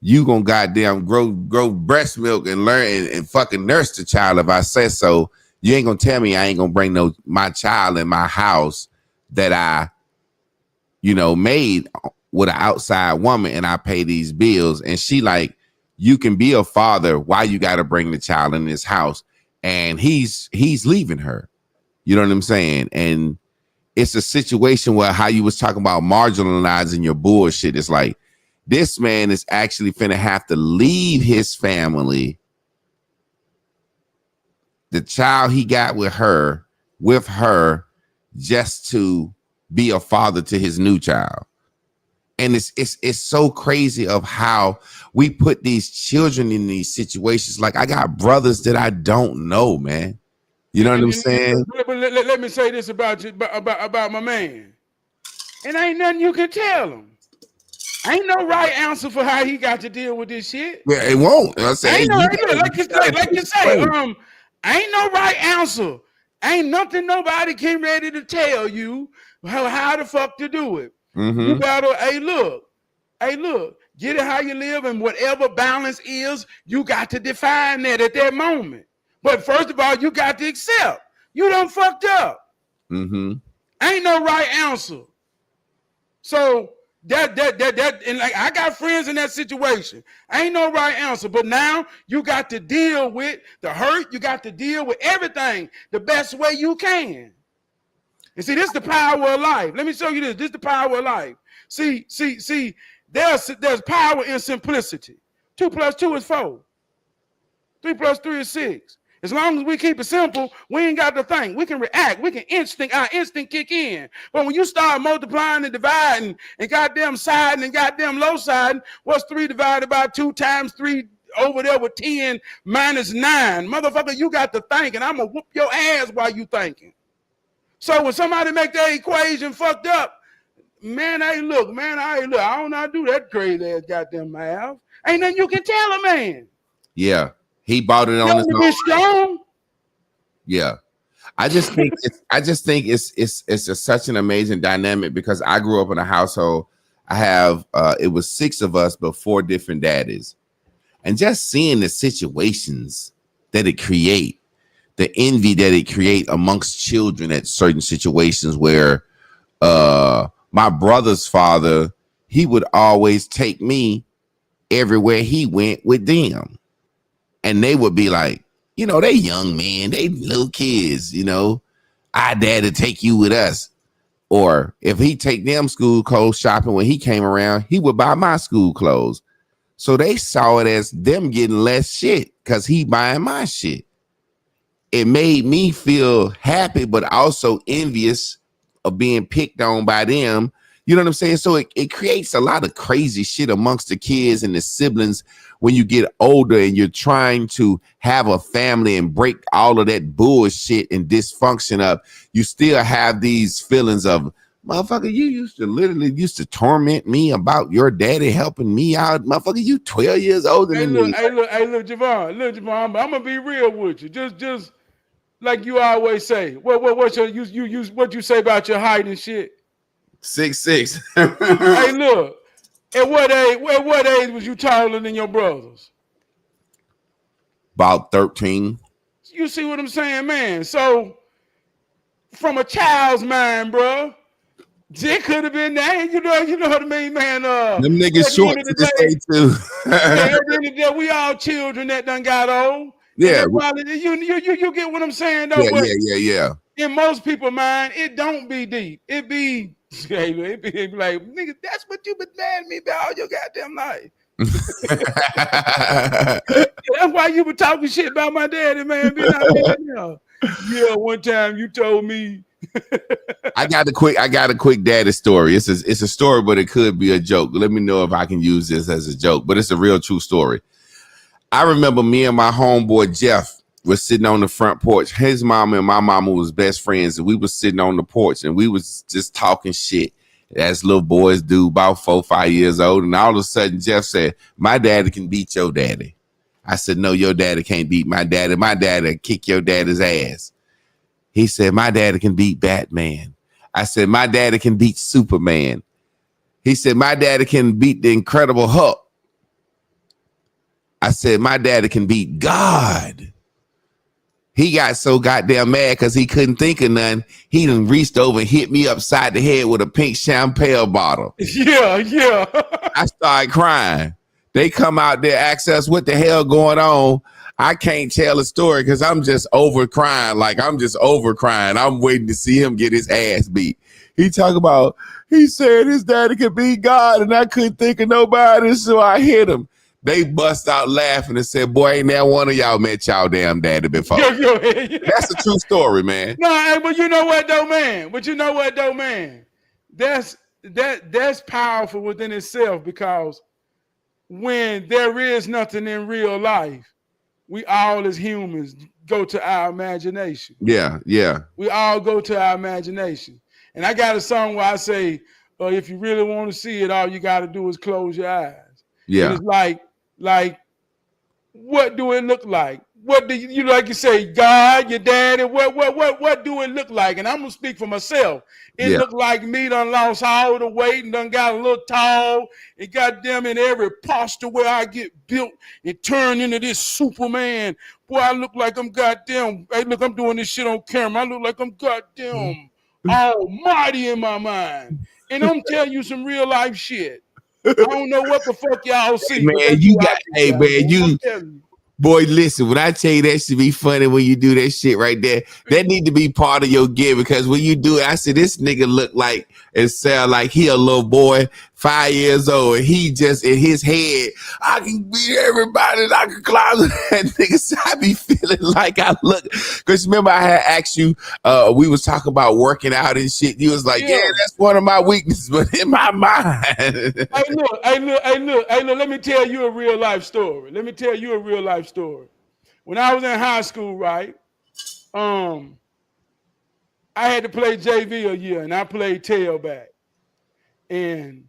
you gonna goddamn grow breast milk and learn and fucking nurse the child if I say so. You ain't gonna tell me I ain't gonna bring my child in my house that I, made with an outside woman, and I pay these bills. And she like, you can be a father. Why you got to bring the child in this house? And he's leaving her. You know what I'm saying? And it's a situation where, how you was talking about marginalizing your bullshit. It's like, this man is actually finna have to leave his family, the child he got with her, just to be a father to his new child. And it's so crazy of how we put these children in these situations. Like, I got brothers that I don't know, man. You know what I'm saying? Let me say this about you, about my man. And ain't nothing you can tell him. Ain't no right answer for how he got to deal with this shit. Yeah, it won't. I say, like you say, ain't no right answer. Ain't nothing nobody came ready to tell you how the fuck to do it. Mm-hmm. You gotta, hey, look, get it how you live, and whatever balance is, you got to define that at that moment. But first of all, you got to accept you done fucked up. Mm-hmm. Ain't no right answer. So that and like, I got friends in that situation. Ain't no right answer. But now you got to deal with the hurt. You got to deal with everything the best way you can. And see, this is the power of life. Let me show you this. This is the power of life. See, there's power in simplicity. 2 + 2 is 4. 3 + 3 is 6. As long as we keep it simple, we ain't got to think. We can react. We can our instinct kick in. But when you start multiplying and dividing and goddamn siding and goddamn low siding, what's 3 divided by 2 times 3 over there with 10 minus 9? Motherfucker, you got to think, and I'm going to whoop your ass while you thinking. So when somebody make that equation fucked up, man, I look, I don't know how to do that crazy ass goddamn math. Ain't nothing you can tell a man. Yeah. He bought it on his own. Strong. Yeah, I just think it's such an amazing dynamic, because I grew up in a household. I have it was 6 of us, but 4 different daddies, and just seeing the situations that it create, the envy that it create amongst children at certain situations where my brother's father, he would always take me everywhere he went with them. And they would be like, they young men, they little kids, I dare to take you with us. Or if he take them school clothes shopping when he came around, he would buy my school clothes. So they saw it as them getting less shit because he buying my shit. It made me feel happy, but also envious of being picked on by them. You know what I'm saying? So it creates a lot of crazy shit amongst the kids and the siblings when you get older and you're trying to have a family and break all of that bullshit and dysfunction up. You still have these feelings of, Motherfucker, you used to torment me about your daddy helping me out. Motherfucker, you 12 years older than me. Hey, look, Javon, I'm gonna be real with you. Just like you always say. What's your what you say about your height and shit? 6'6". Hey, look. At what age was you taller than your brothers? About 13. You see what I'm saying, man? So, from a child's mind, bro, it could have been that. You know what I mean, man? Them niggas short to this day, too. Yeah, at the end of the day, we all children that done got old. Yeah. Probably, you get what I'm saying, though? Yeah. In most people's mind, it don't be deep. It be like, nigga, that's what you been mad at me about all your goddamn life. That's why you were talking shit about my daddy, man. Yeah, one time you told me. I got a quick daddy story. It's a story, but it could be a joke. Let me know if I can use this as a joke, but it's a real true story. I remember me and my homeboy Jeff was sitting on the front porch. His mama and my mama was best friends, and we was sitting on the porch, and we was just talking shit as little boys do, about 4, 5 years old. And all of a sudden, Jeff said, "My daddy can beat your daddy." I said, "No, your daddy can't beat my daddy. My daddy kick your daddy's ass." He said, "My daddy can beat Batman." I said, "My daddy can beat Superman." He said, "My daddy can beat the Incredible Hulk." I said, "My daddy can beat God." He got so goddamn mad because he couldn't think of nothing. He done reached over and hit me upside the head with a pink champagne bottle. Yeah. I started crying. They come out there, ask us what the hell going on. I can't tell a story because I'm just over crying. I'm waiting to see him get his ass beat. He said his daddy could beat God and I couldn't think of nobody, so I hit him. They bust out laughing and said, "Boy, ain't that one of y'all met y'all damn daddy before." Yeah. That's a true story, man. No, but you know what though, man? That's powerful within itself, because when there is nothing in real life, we all as humans go to our imagination. Yeah. We all go to our imagination. And I got a song where I say, if you really want to see it, all you got to do is close your eyes. Yeah. And it's like, what do it look like? What do you like you say, God, your daddy, what do it look like? And I'm gonna speak for myself. It looked like me done lost all the weight and done got a little tall, and goddamn in every posture where I get built and turned into this Superman. Boy, I look like I'm goddamn. Hey, look, I'm doing this shit on camera. I look like I'm goddamn almighty in my mind. And I'm telling you some real life shit. I don't know what the fuck y'all see. Boy, listen, when I tell you that should be funny when you do that shit right there, that need to be part of your gear, because when you do it, I said, this nigga look like and sound like he a little boy, 5 years old, and he just in his head, I can beat everybody and I can climb that nigga. So I be feeling like I look, because remember I had asked you, we was talking about working out and shit. You was like, yeah, that's one of my weaknesses, but in my mind. Hey, look, let me tell you a real life story. When I was in high school, right, I had to play JV a year, and I played tailback. And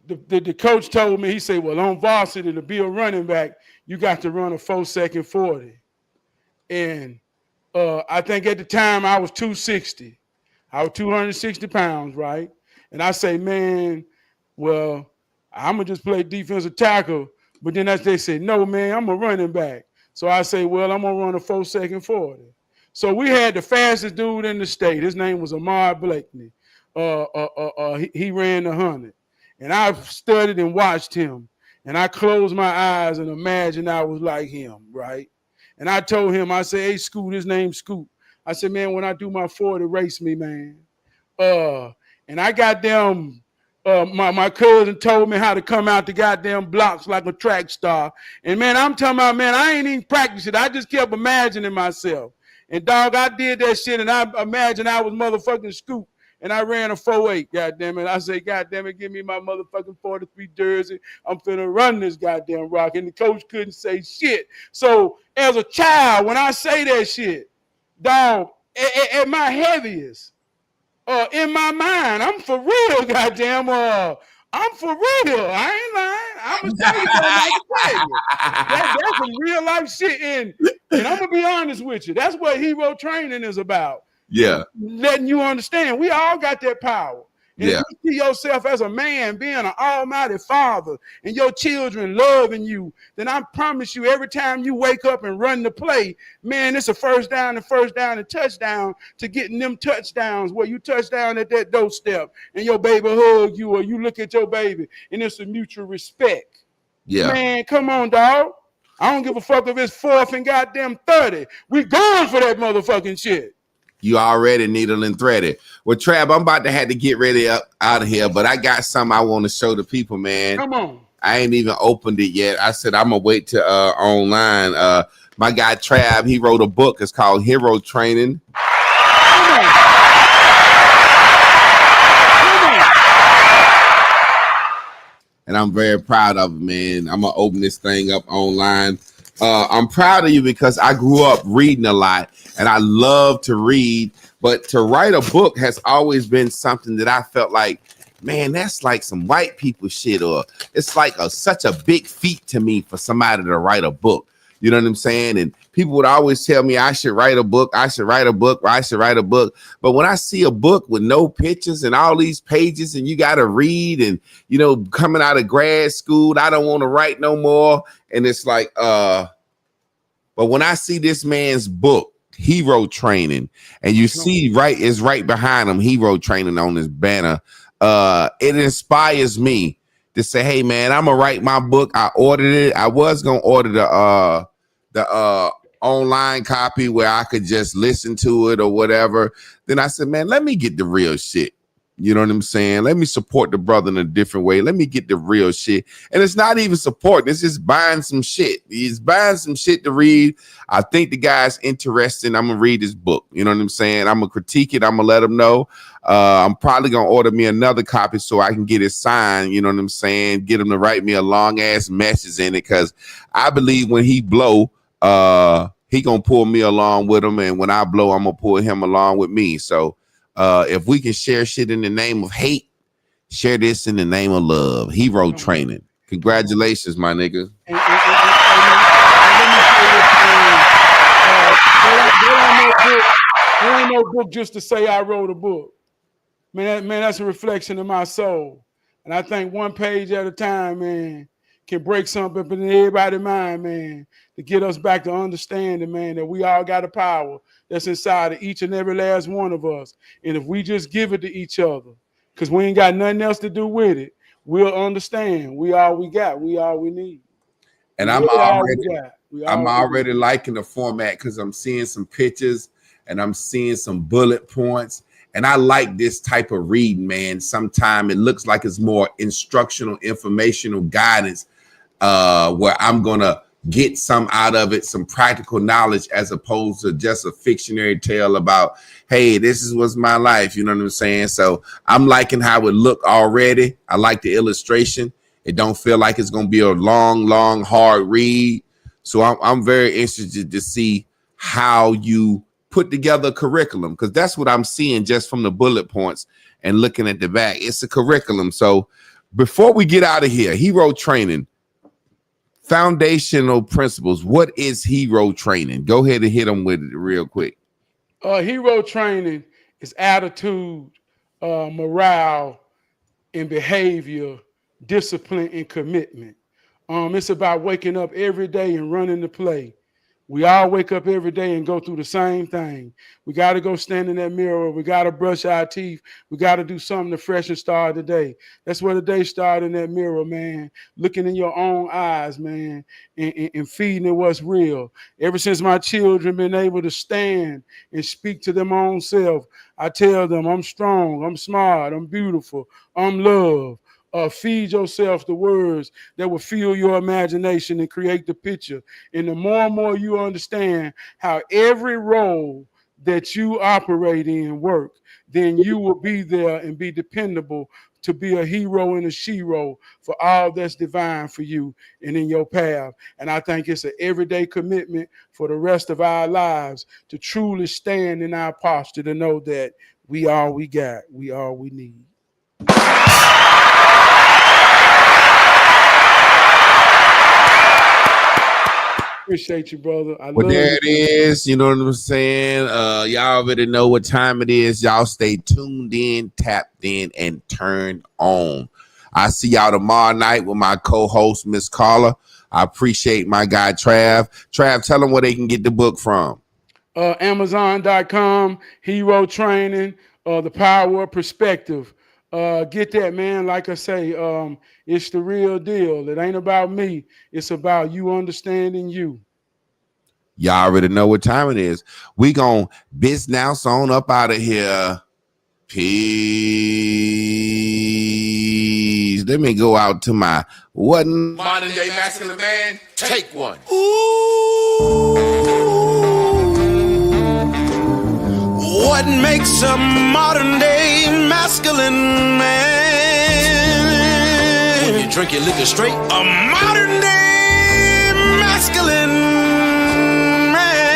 the coach told me, he said, well, on varsity, to be a running back, you got to run a 4-second 40. And I think at the time I was 260. I was 260 pounds, right? And I say, man, well, I'm going to just play defensive tackle. But then they say, no, man, I'm a running back. So I say, well, I'm going to run a 4-second 40. So we had the fastest dude in the state. His name was Amar Blakeney. He ran the 100. And I studied and watched him. And I closed my eyes and imagined I was like him, right? And I told him, I said, hey, Scoot, his name's Scoot. I said, man, when I do my 40, race me, man. And I got them. My cousin told me how to come out the goddamn blocks like a track star. And man, I'm talking about, man, I ain't even practiced it. I just kept imagining myself. And dog, I did that shit, and I imagined I was motherfucking Scoop, and I ran a 4.8, goddamn it. I said, goddamn it, give me my motherfucking 43 jersey. I'm finna run this goddamn rock. And the coach couldn't say shit. So as a child, when I say that shit, dog, at my heaviest, In my mind, I'm for real, goddamn. I'm for real. I ain't lying. I'm gonna tell you what I'm about to tell you. That's some real life shit. And I'm gonna be honest with you. That's what hero training is about. Yeah. Letting you understand we all got that power. And if Yeah. you see yourself as a man being an almighty father and your children loving you, then I promise you every time you wake up and run the play, man, it's a first down and touchdown to getting them touchdowns where you touch down at that doorstep and your baby hug you or you look at your baby and it's a mutual respect. Yeah. Man, come on, dog. I don't give a fuck if it's 4th and goddamn 30. We going for that motherfucking shit. You already needle and threaded. Well, Trab, I'm about to have to get ready out of here, but I got something I want to show the people, man. Come on. I ain't even opened it yet. I said I'm gonna wait to online. My guy Trab, he wrote a book. It's called Hero Training. And I'm very proud of it, man. I'm gonna open this thing up online. I'm proud of you because I grew up reading a lot and I love to read, but to write a book has always been something that I felt like, man, that's like some white people shit, or it's like such a big feat to me for somebody to write a book. You know what I'm saying? And people would always tell me I should write a book, I should write a book, or I should write a book. But when I see a book with no pictures and all these pages and you got to read and, you know, coming out of grad school, I don't want to write no more. And it's like, but when I see this man's book, Hero Training, and you see is right behind him, Hero Training on this banner, it inspires me to say, hey, man, I'm going to write my book. I ordered it. I was going to order the online copy where I could just listen to it or whatever. Then I said, man, let me get the real shit. You know what I'm saying? Let me support the brother in a different way. Let me get the real shit. And it's not even support. It's just buying some shit. He's buying some shit to read. I think the guy's interested. I'm going to read his book. You know what I'm saying? I'm going to critique it. I'm going to let him know. I'm probably going to order me another copy so I can get it signed. You know what I'm saying? Get him to write me a long ass message in it. Cause I believe when he blow, he going to pull me along with him. And when I blow, I'm going to pull him along with me. So, if we can share shit in the name of hate, share this in the name of love. Hero Training. Congratulations, my nigga. And let me say this, there ain't no book just to say I wrote a book. Man, that's a reflection of my soul. And I think one page at a time, man, can break something up in everybody's mind, man, to get us back to understanding, man, that we all got a power that's inside of each and every last one of us. And if we just give it to each other, because we ain't got nothing else to do with it, we'll understand. We all we got. We all we need. And I'm already liking the format because I'm seeing some pictures and I'm seeing some bullet points. And I like this type of reading, man. Sometimes it looks like it's more instructional, informational guidance, where I'm going to get some out of it, some practical knowledge, as opposed to just a fictionary tale about, hey, this is what's my life. You know what I'm saying? So I'm liking how it look already. I like the illustration. It don't feel like it's going to be a long, hard read. So I'm very interested to see how you put together a curriculum, because that's what I'm seeing just from the bullet points and looking at the back. It's a curriculum. So before we get out of here, Hero Training, foundational principles. What is Hero Training? Go ahead and hit them with it real quick. Hero Training is attitude, morale, and behavior, discipline, and commitment. It's about waking up every day and running the play. We all wake up every day and go through the same thing. We got to go stand in that mirror. We got to brush our teeth. We got to do something to freshen start the day. That's where the day started, in that mirror, man. Looking in your own eyes, man, and feeding it what's real. Ever since my children been able to stand and speak to them own self, I tell them I'm strong, I'm smart, I'm beautiful, I'm loved. Feed yourself the words that will fuel your imagination and create the picture. And the more and more you understand how every role that you operate in work, then you will be there and be dependable to be a hero and a shero for all that's divine for you and in your path. And I think it's an everyday commitment for the rest of our lives to truly stand in our posture, to know that We all we got. We all we need. Appreciate you, brother. I Well, love there you. it is. You know what I'm saying? Y'all already know what time it is. Y'all stay tuned in, tapped in, and turned on. I see y'all tomorrow night with my co-host, Miss Carla. I appreciate my guy, Trav. Trav, tell them where they can get the book from. Amazon.com, Hero Training, The Power of Perspective. Get that, man. Like I say, it's the real deal. It ain't about me. It's about you understanding you. Y'all already know what time it is. We gon' business on up out of here. Peace. Let me go out to my wasn't Modern day masculine man, take one. What makes a modern day masculine man? When you drink your liquor straight, a modern day masculine man.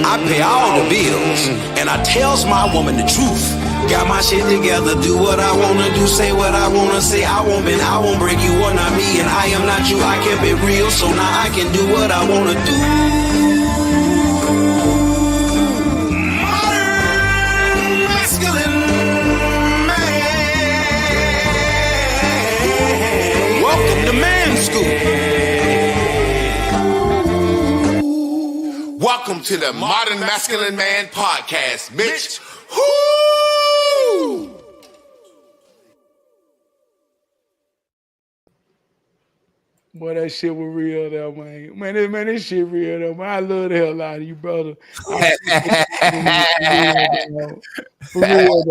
I pay all the bills and I tells my woman the truth. Got my shit together, do what I wanna do, say what I wanna say. I won't break you, or not me, and I am not you. I kept it real, so now I can do what I wanna do. Welcome to the Modern Masculine Man Podcast, Mitch. Woo! Boy, that shit was real though, man. Man, this shit real though, man. I love the hell out of you, brother. For real, though.